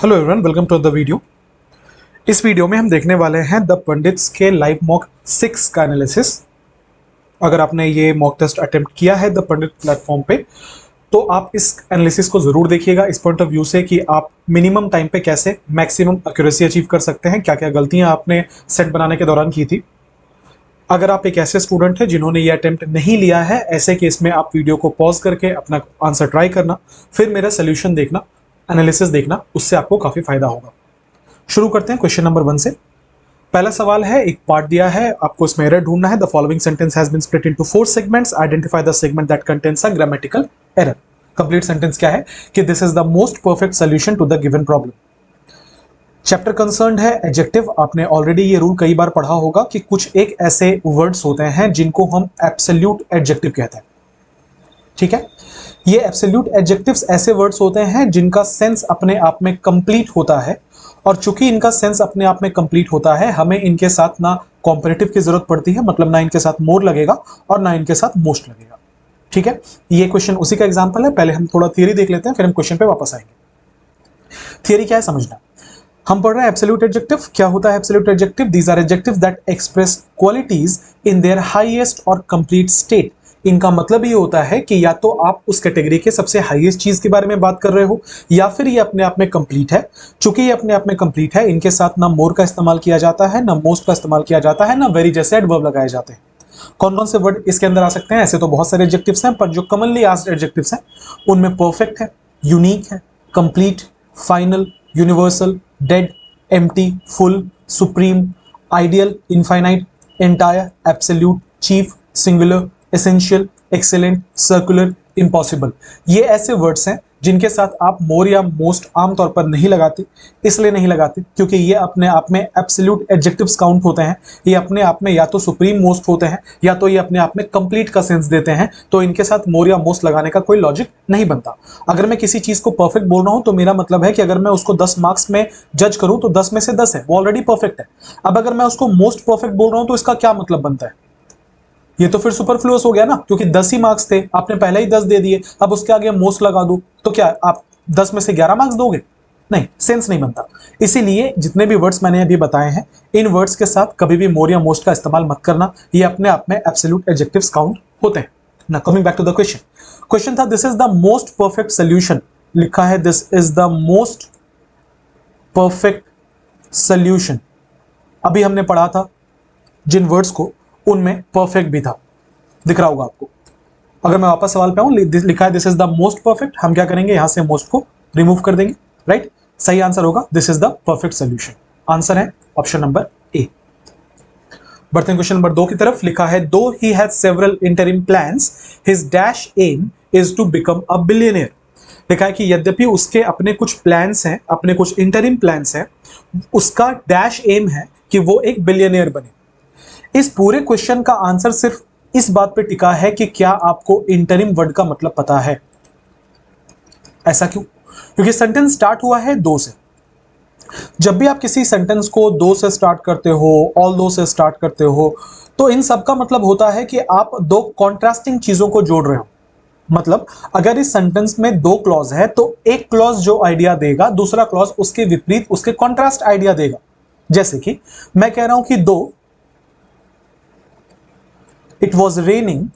Hello everyone, welcome to the video. इस video में हम देखने वाले हैं द पंडित्स के लाइव मॉक 6 का एनालिसिस। अगर आपने ये मॉक टेस्ट अटेम्प्ट किया है द पंडित प्लेटफॉर्म पे तो आप इस एनालिसिस को जरूर देखिएगा इस पॉइंट ऑफ व्यू से कि आप मिनिमम टाइम पे कैसे मैक्सिमम एक्यूरेसी अचीव कर सकते हैं, क्या क्या गलतियां आपने सेट बनाने के दौरान की थी। अगर आप एक ऐसे स्टूडेंट हैं जिन्होंने ये अटेम्प्ट नहीं लिया है, ऐसे केस में आप वीडियो को पॉज करके अपना आंसर ट्राई करना, फिर मेरा सोल्यूशन देखना, एनालिसिस देखना, उससे आपको काफी फायदा होगा। शुरू करते हैं क्वेश्चन नंबर 1 से। पहला सवाल है, एक पार्ट दिया है, आपको इसमें एरर ढूंढना है। The following sentence has been split into 4 segments, identify the segment that contains a grammatical error. Complete sentence क्या है कि this is the most perfect solution to the given problem. Chapter concerned है adjective. आपने already ये rule कई बार पढ़ा होगा कि कुछ एक ऐसे वर्ड्स होते हैं जिनको हम एब्सोल्यूट एडजेक्टिव कहते हैं। ठीक है, ये एब्सोल्यूट एडजेक्टिव्स ऐसे वर्ड्स होते हैं जिनका सेंस अपने आप में कंप्लीट होता है, और चूंकि इनका सेंस अपने आप में कंप्लीट होता है, हमें इनके साथ ना कॉम्परेटिव की जरूरत पड़ती है, मतलब ना इनके साथ मोर लगेगा और ना इनके साथ मोस्ट लगेगा। ठीक है, ये क्वेश्चन उसी का एग्जांपल है। पहले हम थोड़ा थियरी देख लेते हैं, फिर हम क्वेश्चन पे वापस आएंगे। थियरी क्या है समझना। हम पढ़ रहे हैं एब्सोल्यूट एडजेक्टिव। क्या होता है absolute adjective? These are adjectives that express qualities in their highest or complete state. इनका मतलब ये होता है कि या तो आप उस कैटेगरी के सबसे हाईएस्ट चीज के बारे में बात कर रहे हो, या फिर ये अपने आप में कंप्लीट है। चूंकि ये अपने आप में कंप्लीट है, इनके साथ ना मोर का इस्तेमाल किया जाता है, ना मोस्ट का इस्तेमाल किया जाता है, ना वेरी जैसे एडवर्ब लगाए जाते हैं। कौन कौन से वर्ड इसके अंदर आ सकते हैं? ऐसे तो बहुत सारे एडजेक्टिव्स हैं, पर जो कॉमनली आस्क्ड एडजेक्टिव्स हैं उनमें परफेक्ट है, यूनिक है, complete, final, universal, dead, empty, full, supreme, ideal, infinite, entire, absolute, chief, singular, essential, excellent, circular, impossible. ये ऐसे वर्ड्स हैं जिनके साथ आप मोर या मोस्ट आमतौर पर नहीं लगाते। इसलिए नहीं लगाते क्योंकि ये अपने आप में एब्सोल्यूट एडजेक्टिव्स काउंट होते हैं। ये अपने आप में या तो सुप्रीम मोस्ट होते हैं, या तो ये अपने आप में कंप्लीट का सेंस देते हैं, तो इनके साथ मोर या मोस्ट लगाने का कोई लॉजिक नहीं बनता। अगर मैं किसी चीज को परफेक्ट बोल रहा हूं तो मेरा मतलब है कि अगर मैं उसको 10 मार्क्स में जज करूं तो 10 में से 10 है, वो ऑलरेडी परफेक्ट है। अब अगर मैं उसको मोस्ट परफेक्ट बोल रहा हूं तो इसका क्या मतलब बनता है? ये तो फिर सुपरफ्लुअस हो गया ना, क्योंकि 10 ही मार्क्स थे, आपने पहले ही 10 दे दिए, अब उसके आगे मोस्ट लगा दूं तो क्या आप 10 में से 11 मार्क्स दोगे? नहीं, सेंस नहीं बनता। इसीलिए जितने भी वर्ड्स मैंने अभी बताए हैं, इन वर्ड्स के साथ कभी भी मोर या मोस्ट का इस्तेमाल मत करना। ये अपने आप में एब्सोल्यूट एडजेक्टिव्स काउंट होते हैं ना। Coming back to the question. Question था this is the most perfect solution. लिखा है this is the most perfect solution. अभी हमने पढ़ा था जिन वर्ड्स को, उनमें परफेक्ट भी था, दिख रहा होगा आपको। अगर मैं वापस सवाल पे आऊं, लिखा है this is the most perfect, हम क्या करेंगे, यहां से मोस्ट को रिमूव कर देंगे। राइट, सही आंसर होगा this is the perfect solution. Answer है ऑप्शन नंबर ए। बढ़ते हैं क्वेश्चन नंबर 2 की तरफ। लिखा है though he has several interim plans, his dash aim is to become a billionaire. लिखा है कि यद्यपि उसके अपने कुछ प्लान्स हैं, अपने कुछ इंटरिम प्लान्स हैं, उसका डैश एम है कि वो एक बिलियनियर बने। इस पूरे क्वेश्चन का आंसर सिर्फ इस बात पे टिका है कि क्या आपको इंटरिम वर्ड का मतलब पता है। ऐसा क्यों? क्योंकि सेंटेंस स्टार्ट हुआ है दो से। जब भी आप किसी सेंटेंस को दो से स्टार्ट करते हो, ऑल दो से स्टार्ट करते हो, तो इन सब का मतलब होता है कि आप दो कॉन्ट्रास्टिंग चीजों को जोड़ रहे हो। मतलब अगर इस सेंटेंस में दो क्लॉज है तो एक क्लॉज जो आइडिया देगा, दूसरा क्लॉज उसके विपरीत, उसके कॉन्ट्रास्ट आइडिया देगा। जैसे कि मैं कह रहा हूं कि दो इट वॉज रेनिंग,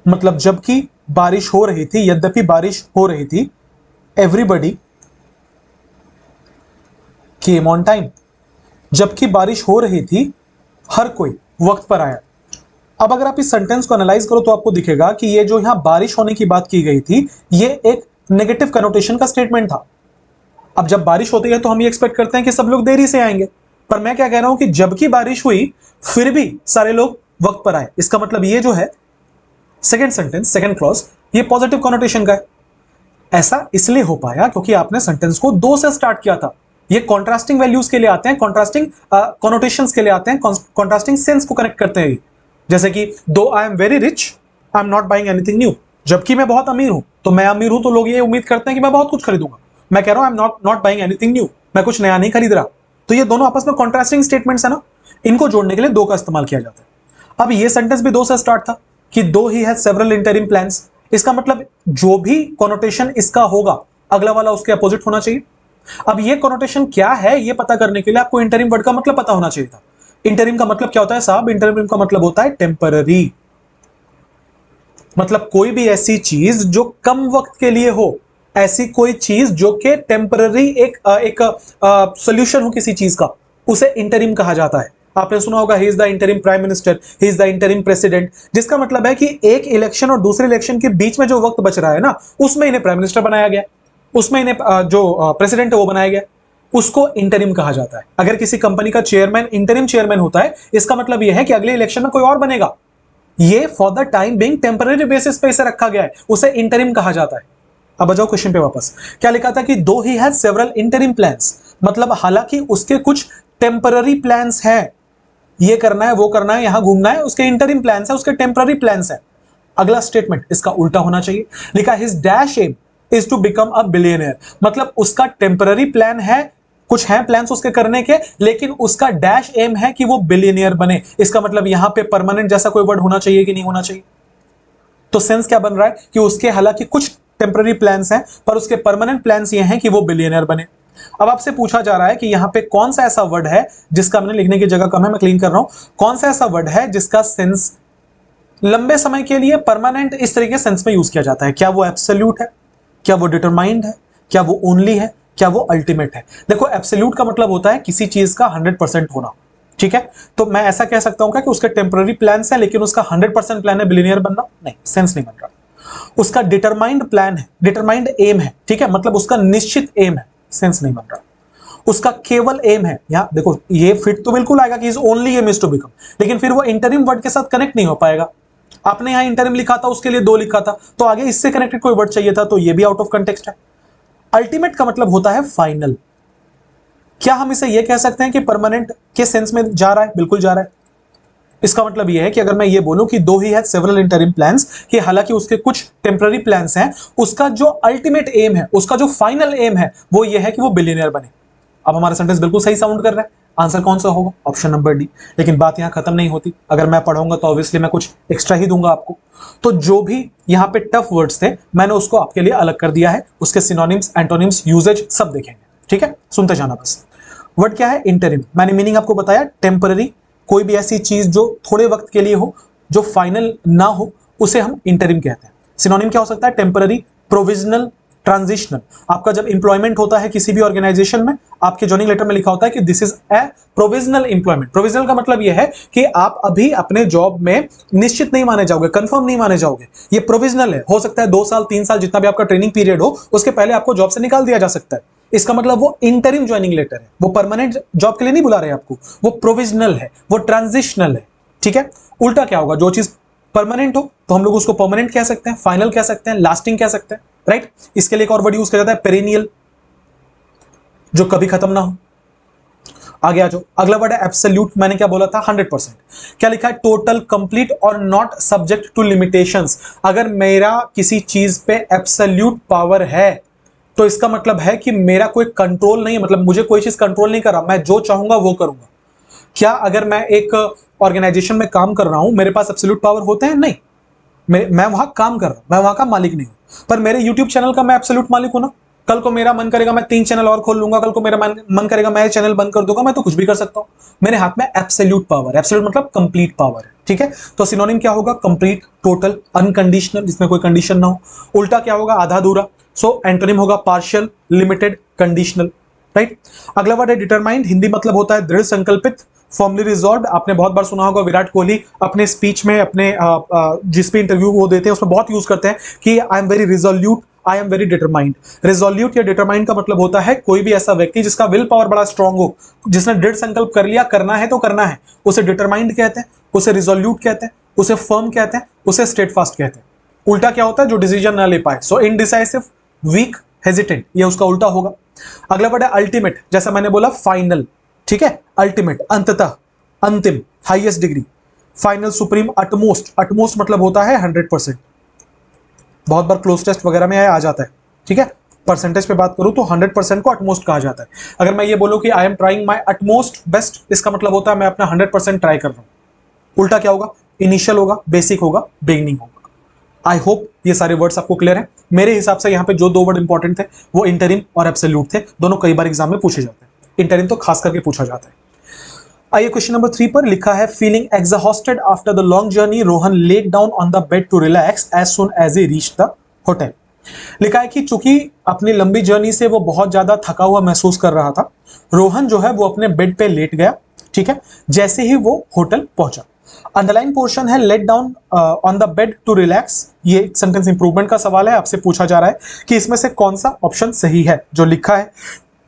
मतलब जबकि बारिश हो रही थी, यद्यपि बारिश हो रही थी, एवरीबडी केम ऑन टाइम। जबकि बारिश हो रही थी, हर कोई वक्त पर आया। अब अगर आप इस सेंटेंस को एनालाइज करो तो आपको दिखेगा कि ये जो यहां बारिश होने की बात की गई थी, ये एक नेगेटिव कनोटेशन का स्टेटमेंट था। अब जब बारिश होती है तो हम ये एक्सपेक्ट करते हैं कि सब लोग देरी से आएंगे, पर मैं क्या कह रहा हूं कि जबकि बारिश हुई फिर भी सारे लोग वक्त पर आए। इसका मतलब ये जो है सेकंड सेंटेंस, सेकंड क्लॉज, ये पॉजिटिव कॉनोटेशन का है। ऐसा इसलिए हो पाया क्योंकि आपने सेंटेंस को दो से स्टार्ट किया था। ये कॉन्ट्रास्टिंग वैल्यूज के लिए आते हैं, कॉन्ट्रास्टिंग कॉनोटेशंस के लिए आते हैं, कॉन्ट्रास्टिंग सेंस को कनेक्ट करते हैं। जैसे कि दो I am very rich, I am not buying anything new. जबकि मैं बहुत अमीर हूं, तो मैं अमीर हूं तो लोग ये उम्मीद करते हैं कि मैं बहुत कुछ खरीदूंगा। मैं कह रहा हूं I am not buying anything new, मैं कुछ नया नहीं खरीद रहा। तो ये दोनों आपस में कॉन्ट्रास्टिंग स्टेटमेंट्स है ना, इनको जोड़ने के लिए दो का इस्तेमाल किया जाता है। अब ये सेंटेंस भी दो से स्टार्ट था कि दो he has several interim plans. इसका मतलब जो भी कॉनोटेशन इसका होगा अगला वाला उसके अपोजिट होना चाहिए। अब ये कॉनोटेशन क्या है ये पता करने के लिए आपको इंटरिम वर्ड का मतलब पता होना चाहिए था। इंटरिम का मतलब क्या होता है साहब? इंटरिम का मतलब होता है टेम्पररी, मतलब कोई भी ऐसी चीज जो कम वक्त के लिए हो, ऐसी कोई चीज जो कि टेम्पररी एक सोल्यूशन हो किसी चीज का, उसे इंटरिम कहा जाता है। आपने सुना होगा he is the interim prime minister, he is the interim president, जिसका मतलब है कि एक इलेक्शन और दूसरे इलेक्शन के बीच में जो वक्त बच रहा है ना, उसमें इन्हें प्राइम मिनिस्टर बनाया गया, उसमें इन्हें जो प्रेसिडेंट है वो बनाया गया, उसको इंटरिम कहा जाता है। अगर किसी कंपनी का चेयरमैन इंटरिम चेयरमैन होता है, इसका मतलब यह है कि अगले इलेक्शन में कोई और बनेगा, ये for the time being temporary basis पे इसे रखा गया है, उसे इंटरिम कहा जाता है। अब आ जाओ क्वेश्चन पे वापस। क्या लिखा था कि दो he has several interim plans, मतलब हालांकि उसके कुछ टेम्पररी प्लान्स हैं, ये करना है वो करना है यहां घूमना है, उसके इंटरिम प्लान्स है, उसके टेम्पररी प्लान्स है। अगला स्टेटमेंट इसका उल्टा होना चाहिए। लिखा his dash aim is to become a billionaire, मतलब उसका टेम्पररी प्लान है, कुछ हैं प्लान्स उसके करने के, लेकिन उसका डैश एम है कि वो बिलियनियर बने। इसका मतलब यहां पे परमानेंट जैसा कोई वर्ड होना चाहिए कि नहीं होना चाहिए? तो सेंस क्या बन रहा है कि उसके हालांकि कुछ टेम्पररी प्लान्स हैं, पर उसके परमानेंट प्लान्स ये हैं कि वो बिलियनियर बने। अब आपसे पूछा जा रहा है कि यहां पे कौन सा ऐसा वर्ड है जिसका मैंने लिखने की जगह कम है, मैं क्लीन कर रहा हूं, कौन सा ऐसा वर्ड है जिसका सेंस लंबे समय के लिए परमानेंट इस तरीके सेंस में यूज किया जाता है? क्या वो एब्सोल्यूट है, क्या वो डिटरमाइंड है, क्या वो ओनली है, क्या वो अल्टीमेट है? देखो एब्सोल्यूट का मतलब होता है किसी चीज का 100% होना, ठीक है? तो मैं ऐसा कह सकता हूं क्या कि उसके टेम्पररी प्लान्स है लेकिन उसका 100% प्लान है बिलियनियर बनना? नहीं, सेंस नहीं बन रहा। उसका डिटरमाइंड प्लान है, डिटरमाइंड एम है, ठीक है, मतलब उसका निश्चित एम है, सेंस नहीं बन रहा। उसका केवल एम है, यहां देखो ये फिट तो बिल्कुल आएगा कि is only aim is to become, लेकिन फिर वो इंटरिम वर्ड के साथ कनेक्ट नहीं हो पाएगा। आपने यहां इंटरिम लिखा था, उसके लिए दो लिखा था, तो आगे इससे कनेक्टेड कोई वर्ड चाहिए था, तो ये भी आउट ऑफ कंटेक्स्ट है। अल्टीमेट का मतलब होता है फाइनल। क्या हम इसे यह कह सकते हैं कि परमानेंट के सेंस में जा रहा है? बिल्कुल जा रहा है। इसका मतलब यह है कि अगर मैं ये बोलूं कि दो ही है सेवरल इंटरिम प्लान्स, कि हालांकि उसके कुछ टेम्पररी प्लान्स हैं, उसका जो अल्टीमेट एम है, उसका जो फाइनल एम है, वो ये है कि वो बिलियनियर बने। अब हमारा सेंटेंस बिल्कुल सही साउंड कर रहा है। आंसर कौन सा होगा? Option number D. लेकिन बात यहां खत्म नहीं होती, अगर मैं पढ़ाऊंगा तो ऑब्वियसली मैं कुछ एक्स्ट्रा ही दूंगा आपको। तो जो भी यहां पे टफ वर्ड्स थे, मैंने उसको आपके लिए अलग कर दिया है, उसके सिनोनिम्स, एंटोनिम्स, यूजेज सब देखेंगे, ठीक है? सुनते जाना बस। वर्ड क्या है? इंटरिम। मैंने मीनिंग आपको बताया, टेम्पररी, कोई भी ऐसी चीज जो थोड़े वक्त के लिए हो, जो फाइनल ना हो, उसे हम इंटरिम कहते हैं। सिनोनिम क्या हो सकता है? Temporary, provisional, transitional. आपका जब इंप्लॉयमेंट होता है किसी भी ऑर्गेनाइजेशन में, आपके जॉइनिंग लेटर में लिखा होता है कि this is a provisional employment. Provisional का मतलब यह है कि आप अभी अपने जॉब में निश्चित नहीं माने जाओगे, कंफर्म नहीं माने जाओगे, ये प्रोविजनल है। हो सकता है 2 साल 3 साल जितना भी आपका ट्रेनिंग पीरियड हो, उसके पहले आपको जॉब से निकाल दिया जा सकता है। इसका मतलब वो इंटरिम ज्वाइनिंग लेटर है, वो परमानेंट जॉब के लिए नहीं बुला रहे आपको, वो प्रोविजनल है, वो ट्रांजिशनल है, ठीक है? उल्टा क्या होगा? जो चीज परमानेंट हो तो हम लोग उसको परमानेंट कह सकते हैं, फाइनल कह सकते हैं, लास्टिंग कह सकते हैं, राइट? इसके लिए एक और वर्ड यूज किया जाता है पेरिनियल, जो कभी खत्म ना हो। आगे आ जाओ, अगला वर्ड है एब्सोल्यूट। मैंने क्या बोला था? 100%। क्या लिखा है? टोटल, कंप्लीट और नॉट सब्जेक्ट टू लिमिटेशंस। अगर मेरा किसी चीज पे एब्सोल्यूट पावर है तो इसका मतलब है कि मेरा कोई कंट्रोल नहीं है, मतलब मुझे कोई चीज कंट्रोल नहीं कर रहा, मैं जो चाहूंगा वो करूंगा। क्या अगर मैं एक ऑर्गेनाइजेशन में काम कर रहा हूं, मेरे पास एब्सोल्यूट पावर होते हैं? नहीं। मैं वहां काम कर रहा हूं, मैं वहां का मालिक नहीं हूं, पर मेरे यूट्यूब चैनल का मैं एब्सोल्यूट मालिक हूं ना। कल को मेरा मन करेगा मैं 3 चैनल और खोल लूंगा, कल को मेरा मन करेगा मैं चैनल बंद कर दूंगा, मैं तो कुछ भी कर सकता हूं। मेरे हाथ में एब्सोल्यूट पावर, एब्सोल्यूट मतलब कंप्लीट पावर है, ठीक है? तो सिनोनिम क्या होगा? कंप्लीट, टोटल, अनकंडीशनल, जिसमें कोई कंडीशन ना हो। उल्टा क्या होगा? आधा अधूरा। सो एंटोनिम होगा पार्शियल, लिमिटेड, कंडीशनल, राइट? अगला वर्ड है डिटरमाइंड। हिंदी मतलब होता है दृढ़ संकल्पित, फॉर्मली रिजॉल्व। आपने बहुत बार सुना होगा विराट कोहली अपने स्पीच में, अपने जिस भी इंटरव्यू वो देते हैं उसमें बहुत यूज करते हैं कि I am very resolute, I am very determined. Resolute या डिटरमाइंड का मतलब होता है कोई भी ऐसा व्यक्ति जिसका विल पावर बड़ा स्ट्रांग हो, जिसने दृढ़ संकल्प कर लिया, करना है तो करना है, उसे डिटरमाइंड कहते हैं, उसे रिजोल्यूट कहते हैं, उसे फर्म कहते हैं, उसे स्टेटफास्ट कहते हैं। उल्टा क्या होता है? जो डिसीजन ना ले पाए। सो इनडिसाइसिव, वीक, हेजिटेंट, ये उसका उल्टा होगा। अगला वर्ड है अल्टीमेट। जैसा मैंने बोला फाइनल, ठीक है? अल्टीमेट, अंततः, अंतिम, highest degree, final, supreme, utmost. Utmost मतलब होता है 100%। बहुत बार क्लोज टेस्ट वगैरह में आ जाता है, ठीक है? परसेंटेज पे बात करूं तो 100% को अटमोस्ट कहा जाता है। अगर मैं ये बोलूं कि I am trying my utmost best, इसका मतलब होता है मैं अपना 100% ट्राई कर रहा हूं। उल्टा क्या होगा? इनिशियल होगा, बेसिक होगा, बिगिनिंग होगा। आई होप ये सारे वर्ड्स आपको क्लियर हैं। मेरे हिसाब से यहाँ पे जो दो वर्ड इंपॉर्टेंट थे वो इंटरिम और एब्सोल्यूट थे, दोनों कई बार एग्जाम में पूछे जाते हैं, इंटरिम तो खास करके पूछा जाता है। आइए क्वेश्चन नंबर 3 पर लिखा है, feeling exhausted after the long journey Rohan laid down on the bed to relax as soon as he reach the hotel. लिखा है कि चूंकि अपनी लंबी जर्नी से वो बहुत ज्यादा थका हुआ महसूस कर रहा था, रोहन जो है वो अपने बेड पे लेट गया, ठीक है, जैसे ही वो होटल पहुंचा। अंडरलाइन पोर्शन है laid down on the bed to relax. ये सेंटेंस इंप्रूवमेंट का सवाल है, आपसे पूछा जा रहा है कि इसमें से कौन सा ऑप्शन सही है, जो लिखा है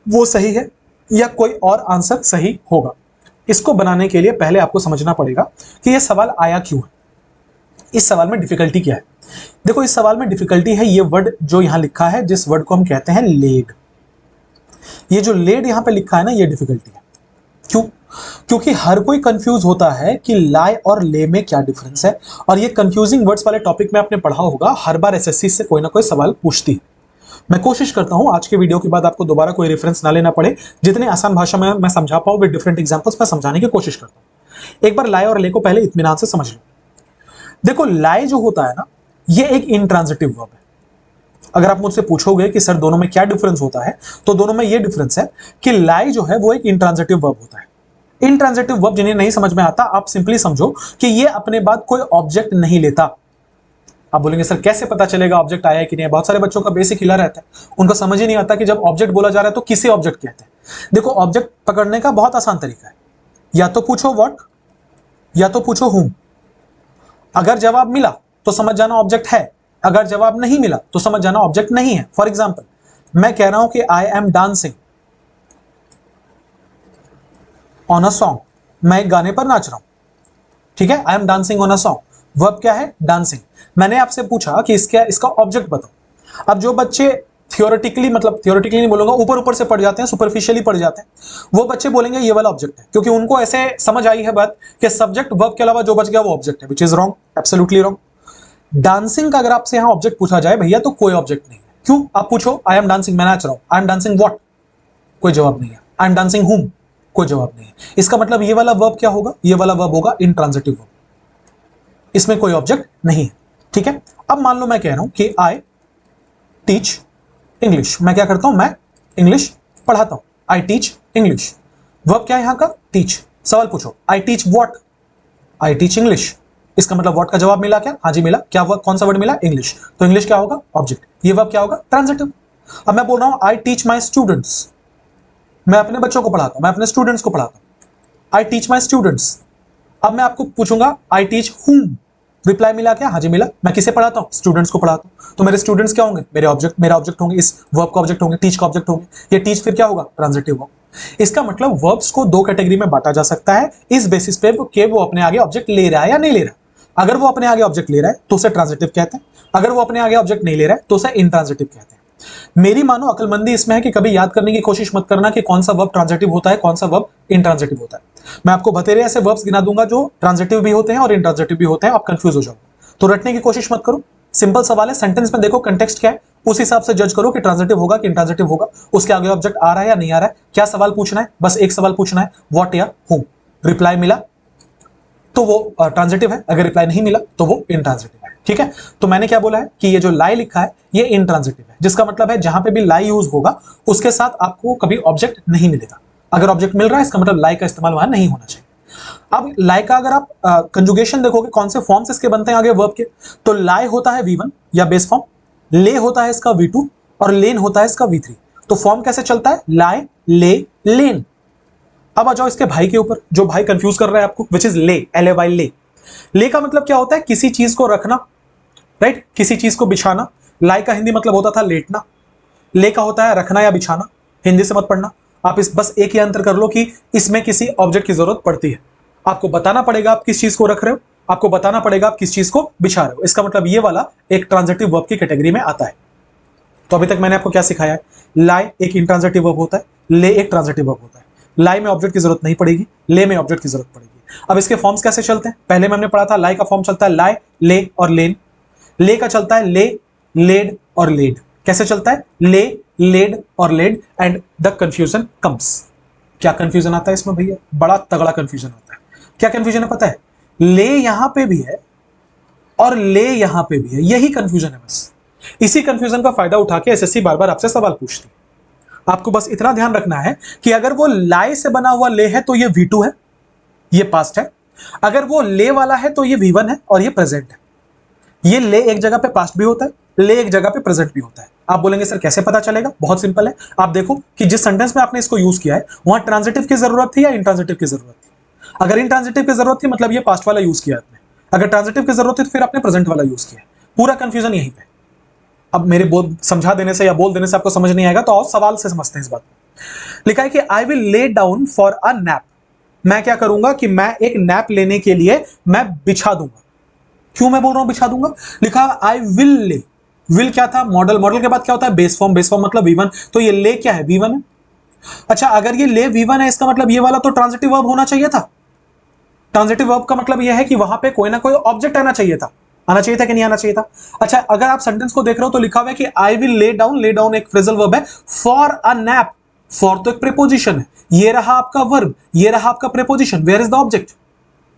वो सही है या कोई और आंसर सही होगा। इसको बनाने के लिए पहले आपको समझना पड़ेगा कि यह सवाल आया क्यों है, इस सवाल में डिफिकल्टी क्या है। देखो इस सवाल में डिफिकल्टी है ये वर्ड जो यहां लिखा है, जिस वर्ड को हम कहते हैं लेड। ये जो लेड यहां पे लिखा है ना, ये डिफिकल्टी है। क्यों? क्योंकि हर कोई कंफ्यूज होता है कि लाई और ले में क्या डिफरेंस है, और ये कंफ्यूजिंग वर्ड्स वाले टॉपिक में आपने पढ़ा होगा, हर बार एसएससी से कोई ना कोई सवाल पूछती है। मैं कोशिश करता हूं आज के वीडियो के बाद आपको दोबारा कोई रेफरेंस ना लेना पड़े, जितने आसान भाषा में मैं समझा पाऊं विद डिफरेंट एग्जांपल्स मैं समझाने की कोशिश करता हूं। एक बार लाई और ले को पहले इत्मीनान से समझ लो। देखो लाई जो होता है ना, ये एक इंट्रांजिटिव वर्ब है। अगर आप मुझसे पूछोगे कि सर दोनों में क्या डिफरेंस होता है, तो दोनों में ये डिफरेंस है कि लाई जो है वो एक इंट्रांजिटिव वर्ब होता है। इंट्रांजिटिव वर्ब जिन्हें नहीं समझ में आता, आप सिंपली समझो कि ये अपने बाद कोई ऑब्जेक्ट नहीं लेता। आप बोलेंगे सर कैसे पता चलेगा ऑब्जेक्ट आया है कि नहीं? बहुत सारे बच्चों का बेसिक हिला रहता है, उनको समझ ही नहीं आता कि जब ऑब्जेक्ट बोला जा रहा है तो किसे ऑब्जेक्ट कहते हैं। देखो ऑब्जेक्ट पकड़ने का बहुत आसान तरीका है, या तो पूछो व्हाट या तो पूछो हूम। अगर जवाब मिला तो समझ जाना ऑब्जेक्ट है, अगर जवाब नहीं मिला तो समझ जाना ऑब्जेक्ट नहीं है। फॉर एग्जाम्पल मैं कह रहा हूं कि I am dancing on a song, मैं एक गाने पर नाच रहा हूं, ठीक है, I am dancing on a song. Verb क्या है? डांसिंग। मैंने आपसे पूछा कि इसका ऑब्जेक्ट बताओ। अब जो बच्चे थियोरेटिकली, मतलब थियोरेटिकली नहीं बोलूंगा, ऊपर ऊपर से पढ़ जाते हैं, सुपरफिशियली पढ़ जाते हैं, वो बच्चे बोलेंगे ये वाला ऑब्जेक्ट है, क्योंकि उनको ऐसे समझ आई है बात कि सब्जेक्ट वर्ब के अलावा जो बच गया वो ऑब्जेक्ट है, which is wrong, absolutely wrong. Dancing का अगर आपसे यहां ऑब्जेक्ट पूछा जाए भैया, तो कोई ऑब्जेक्ट नहीं है। क्यों? आप पूछो आई एम डांसिंग, मैं नाच रहा हूं, आई एम डांसिंग व्हाट, कोई जवाब नहीं है। आई एम डांसिंग हुम, कोई जवाब नहीं है। इसका मतलब ये वाला वर्ब क्या होगा? ये वाला वर्ब होगा इंट्रांजिटिव वर्ब, इसमें कोई ऑब्जेक्ट नहीं है, ठीक है। अब मान लो मैं कह रहा हूं कि आई टीच इंग्लिश, मैं क्या करता हूं? मैं इंग्लिश पढ़ाता हूं, आई टीच इंग्लिश। वर्ब क्या है यहां का? टीच। सवाल पूछो I teach what, I teach English. इसका मतलब व्हाट का जवाब मिला क्या? हाँ जी मिला। क्या वर्ब, कौन सा वर्ड मिला? इंग्लिश। तो इंग्लिश क्या होगा? ऑब्जेक्ट। ये वर्ब क्या होगा? ट्रांजिटिव। अब मैं बोल रहा हूं आई टीच माई स्टूडेंट्स, मैं अपने बच्चों को पढ़ाता हूं, मैं अपने स्टूडेंट्स को पढ़ाता हूं, आई टीच माई स्टूडेंट्स। अब मैं आपको पूछूंगा आई टीच हुम, रिप्लाई मिला क्या? हाँ जी मिला। मैं किसे पढ़ाता हूं? स्टूडेंट्स को पढ़ाता हूं। तो मेरे स्टूडेंट्स क्या होंगे? मेरे ऑब्जेक्ट, मेरा ऑब्जेक्ट होंगे, इस वर्ब का ऑब्जेक्ट होंगे, टीच का ऑब्जेक्ट होंगे। ये टीच फिर क्या होगा? Transitive verb. इसका मतलब वर्ब्स को दो कैटेगरी में बांटा जा सकता है, इस बेसिस पे कि वो अपने आगे ऑब्जेक्ट ले रहा है या नहीं ले रहा। अगर वो अपने आगे ऑब्जेक्ट ले रहा है तो उसे ट्रांजिटिव कहते हैं, अगर वो अपने आगे ऑब्जेक्ट नहीं ले रहा है तो उसे इंट्रांजिटिव कहते हैं। मेरी मानो अकलमंदी इसमें है कि कभी याद करने की कोशिश मत करना कि कौन सा वर्ब ट्रांजिटिव होता है, कौन सा वर्ब इंट्रांजिटिव होता है। मैं आपको बतेरे ऐसे वर्ब्स गिना दूंगा जो ट्रांजिटिव भी होते हैं और इंट्रांजिटिव भी होते हैं, आप कंफ्यूज हो जाओ, तो रटने की कोशिश मत करो। सिंपल सवाल है, सेंटेंस में देखो कंटेक्स्ट क्या है, उस हिसाब से जज करो कि ट्रांजिटिव होगा कि इंट्रांजिटिव होगा, उसके आगे ऑब्जेक्ट आ रहा है या नहीं आ रहा है, क्या सवाल पूछना है, बस एक सवाल पूछना है, व्हाट या हूम। रिप्लाई मिला तो वो ट्रांजिटिव है, अगर रिप्लाई नहीं मिला तो वो इंट्रांजिटिव है, ठीक है। तो मैंने क्या बोला है कि ये जो लाई लिखा है ये इंट्रांजिटिव है, जिसका मतलब है जहां पे भी लाई यूज होगा उसके साथ आपको कभी ऑब्जेक्ट नहीं मिलेगा। अगर ऑब्जेक्ट मिल रहा है इसका मतलब लाई का इस्तेमाल वहां नहीं होना चाहिए। अब लाई का अगर आप कंजुगेशन देखोगे, कौन से फॉर्म्स इसके बनते हैं आगे वर्ब के, तो लाई होता है V1 या बेस फॉर्म, ले होता है इसका V2 और लेन होता है इसका V3। तो फॉर्म कैसे चलता है? लाई, ले, लेन। अब आ जाओ इसके भाई के ऊपर, जो भाई कंफ्यूज कर रहा है आपको, विच इज ले, LAY, ले। ले का मतलब क्या होता है? किसी चीज को रखना, राइट, किसी चीज को बिछाना। लाई का हिंदी मतलब होता था लेटना, ले का होता है रखना या बिछाना। हिंदी से मत पढ़ना आप, इस बस एक ही अंतर कर लो कि इसमें किसी ऑब्जेक्ट की जरूरत पड़ती है। आपको बताना पड़ेगा आप किस चीज को रख रहे हो, आपको बताना पड़ेगा आप किस चीज को बिछा रहे हो। इसका मतलब ये वाला एक ट्रांजिटिव वर्ब की कैटेगरी में आता है। तो अभी तक मैंने आपको क्या सिखाया है? लाई एक इंट्रांजिटिव वर्ब होता है, ले एक ट्रांजिटिव वर्ब होता है। लाई में ऑब्जेक्ट की जरूरत नहीं पड़ेगी, ले में ऑब्जेक्ट की जरूरत पड़ेगी। अब इसके फॉर्म्स कैसे चलते हैं? पहले में हमने पढ़ा था लाई का फॉर्म चलता है लाई, ले और लेन। ले का चलता है ले, लेड और लेड। कैसे चलता है? ले, लेड और laid. And the confusion comes. क्या कंफ्यूजन आता है इसमें भैया? बड़ा तगड़ा कंफ्यूजन आता है। क्या कंफ्यूजन है पता है? ले यहां पे भी है और ले यहां पे भी है, यही कंफ्यूजन है बस। इसी कंफ्यूजन का फायदा उठा के एसएससी बार बार आपसे सवाल पूछती है। आपको बस इतना ध्यान रखना है कि अगर वो लाई से बना हुआ ले है तो ये V2 है, ये पास्ट है। अगर वो ले वाला है तो ये V1 है और ये प्रेजेंट है। ये ले एक जगह पे पास्ट भी होता है, ले एक जगह पे प्रेजेंट भी होता है। आप बोलेंगे सर कैसे पता चलेगा? बहुत सिंपल है। आप देखो कि जिस सेंटेंस में आपने इसको यूज किया है वहां ट्रांजिटिव की जरूरत थी या इंट्रांजिटिव की जरूरत थी? अगर इंट्रांजिटिव की जरूरत थी मतलब ये पास्ट वाला यूज किया आपने। अगर ट्रांजिटिव की जरूरत थी तो फिर आपने प्रेजेंट वाला यूज किया। पूरा कंफ्यूजन यहीं पे। अब मेरे बोल समझा देने से या बोल देने से आपको समझ नहीं आएगा, तो आओ सवाल से समझते हैं इस बात को। लिखा है कि I will lay down for a nap. मैं क्या करूंगा कि मैं एक नैप लेने के लिए मैं बिछा दूंगा। क्यों मैं बोल रहा हूं बिछा दूंगा? लिखा आई विल ले, विल क्या था? मॉडल, मॉडल के बाद क्या होता है? बेस फॉर्म, बेस फॉर्म मतलब V1, तो ये ले क्या है? V1 है। अच्छा, अगर ये ले V1 है इसका मतलब ये वाला तो ट्रांजिटिव वर्ब होना चाहिए था। ट्रांजिटिव वर्ब का मतलब यह है कि वहां पे कोई ना कोई ऑब्जेक्ट आना चाहिए था। आना चाहिए था कि नहीं आना चाहिए था? अच्छा, अगर आप सेंटेंस को देख रहे हो तो लिखा हुआ है कि I will lay down, lay down एक फ्रेजल वर्ब है, फॉर अ नैप। फॉर तो एक प्रीपोजिशन है, ये रहा आपका वर्ब, ये रहा आपका preposition. Where is the object?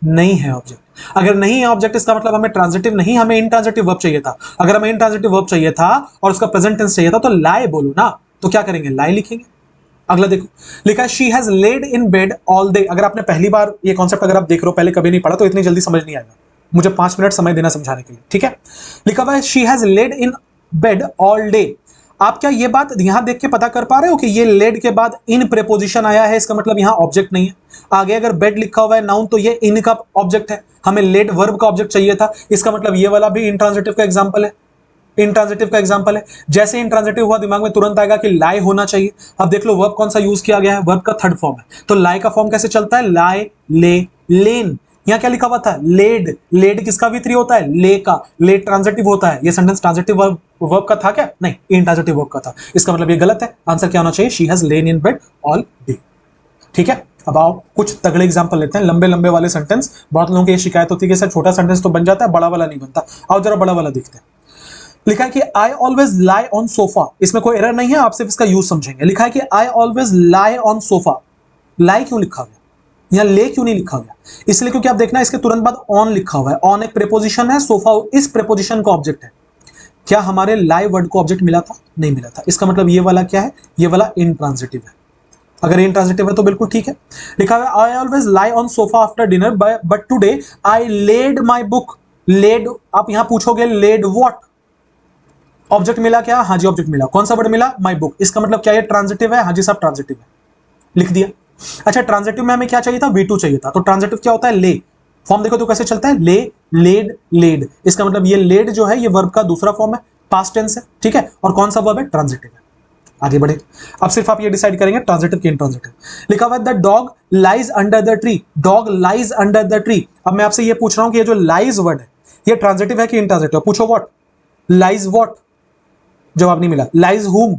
नहीं है ऑब्जेक्ट। अगर नहीं है ऑब्जेक्ट इसका मतलब हमें ट्रांजिटिव नहीं, हमें इंट्रांजिटिव वर्ब चाहिए था। अगर हमें इंट्रांजिटिव वर्ब चाहिए था और उसका प्रेजेंट टेंस चाहिए था तो लाई बोलो ना। तो क्या करेंगे? लाई लिखेंगे। अगला देखो, लिखा है she has lead in bed all day. अगर आपने पहली बार ये कॉन्सेप्ट अगर आप देख रहे हो, पहले कभी नहीं पढ़ा, तो इतनी जल्दी समझ नहीं आएगा। मुझे 5 मिनट समय देना समझाने के लिए, ठीक है? लिखा हुआ है she has lead in bed all day. आप क्या ये बात यहां देख के पता कर पा रहे हो कि ये लेड के बाद इन प्रेपोजिशन आया है, इसका मतलब यहां ऑब्जेक्ट नहीं है। आगे अगर बेड लिखा हुआ है नाउन तो ये इन का ऑब्जेक्ट है, हमें लेड वर्ब का ऑब्जेक्ट चाहिए था। इसका मतलब ये वाला भी इंट्रांजिटिव का एग्जांपल है, इंट्रांजिटिव का एग्जांपल है। जैसे इंट्रांजिटिव हुआ दिमाग में तुरंत आएगा कि लाई होना चाहिए। अब देख लो वर्ब कौन सा यूज किया गया है, वर्ब का थर्ड फॉर्म है। तो लाई का फॉर्म कैसे चलता है? लाई, ले, लेन। यहां क्या लिखा हुआ था? लेड। लेड किसका V3 होता है? ले का। ले ट्रांजिटिव होता है। ये सेंटेंस ट्रांजिटिव वर्ब का था क्या? नहीं, इंट्रांजिटिव वर्ब का था। इसका मतलब ये गलत है। आंसर क्या होना चाहिए? She has lane in bed all day. ठीक है, अब आओ कुछ तगड़े एग्जांपल लेते हैं, लंबे लंबे वाले सेंटेंस। बहुत लोगों की ये शिकायत होती है कि सर छोटा सेंटेंस तो बन जाता है, बड़ा वाला नहीं बनता। आओ जरा बड़ा वाला देखते हैं। लिखा है कि I always lie on sofa. इसमें कोई एरर नहीं है, आप सिर्फ इसका यूज समझेंगे। लिखा है कि I always lie on sofa. Lie क्यों लिखा गया? यहां ले क्यों नहीं लिखा गया? इसलिए क्योंकि आप देखना इसके तुरंत बाद ऑन लिखा हुआ है। ऑन एक प्रीपोजिशन है, सोफा इस प्रीपोजिशन का ऑब्जेक्ट है। क्या हमारे लाई वर्ड को ऑब्जेक्ट मिला था? नहीं मिला था। इसका मतलब ये वाला क्या है? ये वाला इंट्रांजिटिव है। अगर इंट्रांजिटिव है तो बिल्कुल ठीक है। लिखा हुआ है I always lie on sofa after dinner but today I laid my book. Laid, आप यहां पूछोगे लेड व्हाट? ऑब्जेक्ट मिला क्या? हाँ जी ऑब्जेक्ट मिला। कौन सा वर्ड मिला? My book. इसका मतलब क्या ये ट्रांजिटिव है? हाँ जी साहब ट्रांजिटिव है, लिख दिया। अच्छा, ट्रांजिटिव में हमें क्या चाहिए था? V2 चाहिए था। तो ट्रांजिटिव क्या होता है? ले। फॉर्म देखो तो कैसे चलता है? Lay, lead, lead. इसका मतलब ये लेड जो है ये वर्ब का दूसरा फॉर्म है, पास्ट टेंस है, ठीक है? और कौन सा वर्ब है? ट्रांजिटिव है। आगे बढ़े, अब सिर्फ आप ये डिसाइड करेंगे ट्रांजिटिव की इंट्रांजिटिव। लिखा हुआ है the dog lies under the tree. Dog lies under the tree. अब मैं आपसे ये पूछ रहा हूं कि ये जो लाइज वर्ड है ये ट्रांजिटिव है कि इंट्रांजिटिव? पूछो व्हाट, लाइज व्हाट? जवाब नहीं मिला। लाइज हुम?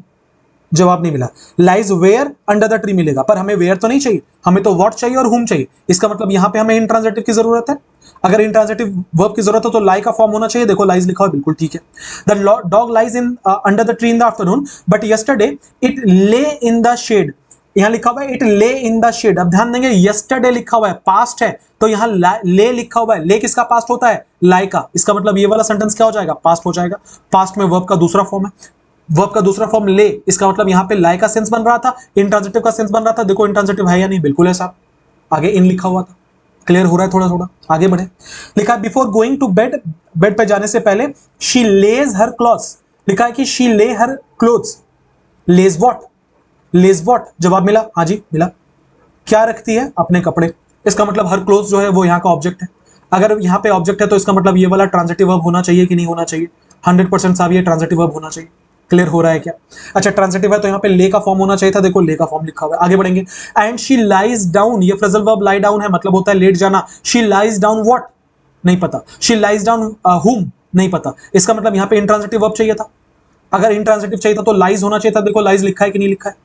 जवाब नहीं मिला। Lies where under the tree मिलेगा, पर हमें वेयर तो नहीं चाहिए, हमें तो व्हाट चाहिए और हुम चाहिए। इसका मतलब यहां पे हमें इंट्रांजिटिव की जरूरत है। अगर इंट्रांजिटिव वर्ब की जरूरत हो तो लाई का फॉर्म होना चाहिए। देखो लाइज लिखा हो, बिल्कुल ठीक है। The dog lies in under the tree in the afternoon but yesterday it ले इन द शेड। यहां लिखा हुआ है इट ले इन द शेड। अब ध्यान देंगे यस्टरडे लिखा हुआ है, पास्ट है, तो यहां ले लिखा हुआ है। ले किसका पास्ट होता है? लाई का। इसका मतलब ये वाला सेंटेंस क्या हो जाएगा? पास्ट हो जाएगा। पास्ट में वर्ब का दूसरा फॉर्म है, वर्ब का दूसरा फॉर्म ले। इसका मतलब यहां पे लाई का सेंस बन रहा था, इंट्रांजिटिव का सेंस बन रहा था। देखो इंट्रांजिटिव है या नहीं? बिल्कुल है साहब। आगे इन लिखा हुआ था, क्लियर हो रहा है थोड़ा थोड़ा? आगे बढ़े। लिखा है before going to bed, bed पे जाने से पहले शी लेज हर क्लॉथ्स। लिखा है कि she lay her clothes. Lays what? Lays what? जवाब मिला, हाँ जी मिला। क्या रखती है? अपने कपड़े। इसका मतलब हर क्लोथ जो है वो यहाँ का ऑब्जेक्ट है। अगर यहाँ पे ऑब्जेक्ट है तो इसका मतलब ये वाला ट्रांजिटिव वर्ब होना चाहिए कि नहीं होना चाहिए? 100% साहब ये ट्रांजिटिव वर्ब होना चाहिए। क्लियर हो रहा है क्या? अच्छा, ट्रांजिटिव है तो यहाँ पे ले का फॉर्म होना चाहिए था। देखो ले का फॉर्म लिखा हुआ है। आगे बढ़ेंगे। एंड शी लाइज डाउन, ये फ्रेजल वर्ब लाई डाउन है, मतलब होता है लेट जाना। She lies down what? नहीं पता। शी लाइज डाउन हुम? नहीं पता। इसका मतलब यहाँ पे इंट्रांजिटिव वर्ब चाहिए था। अगर इंट्रांजिटिव चाहिए था तो लाइज होना चाहिए था। देखो लाइज लिखा है कि नहीं लिखा है?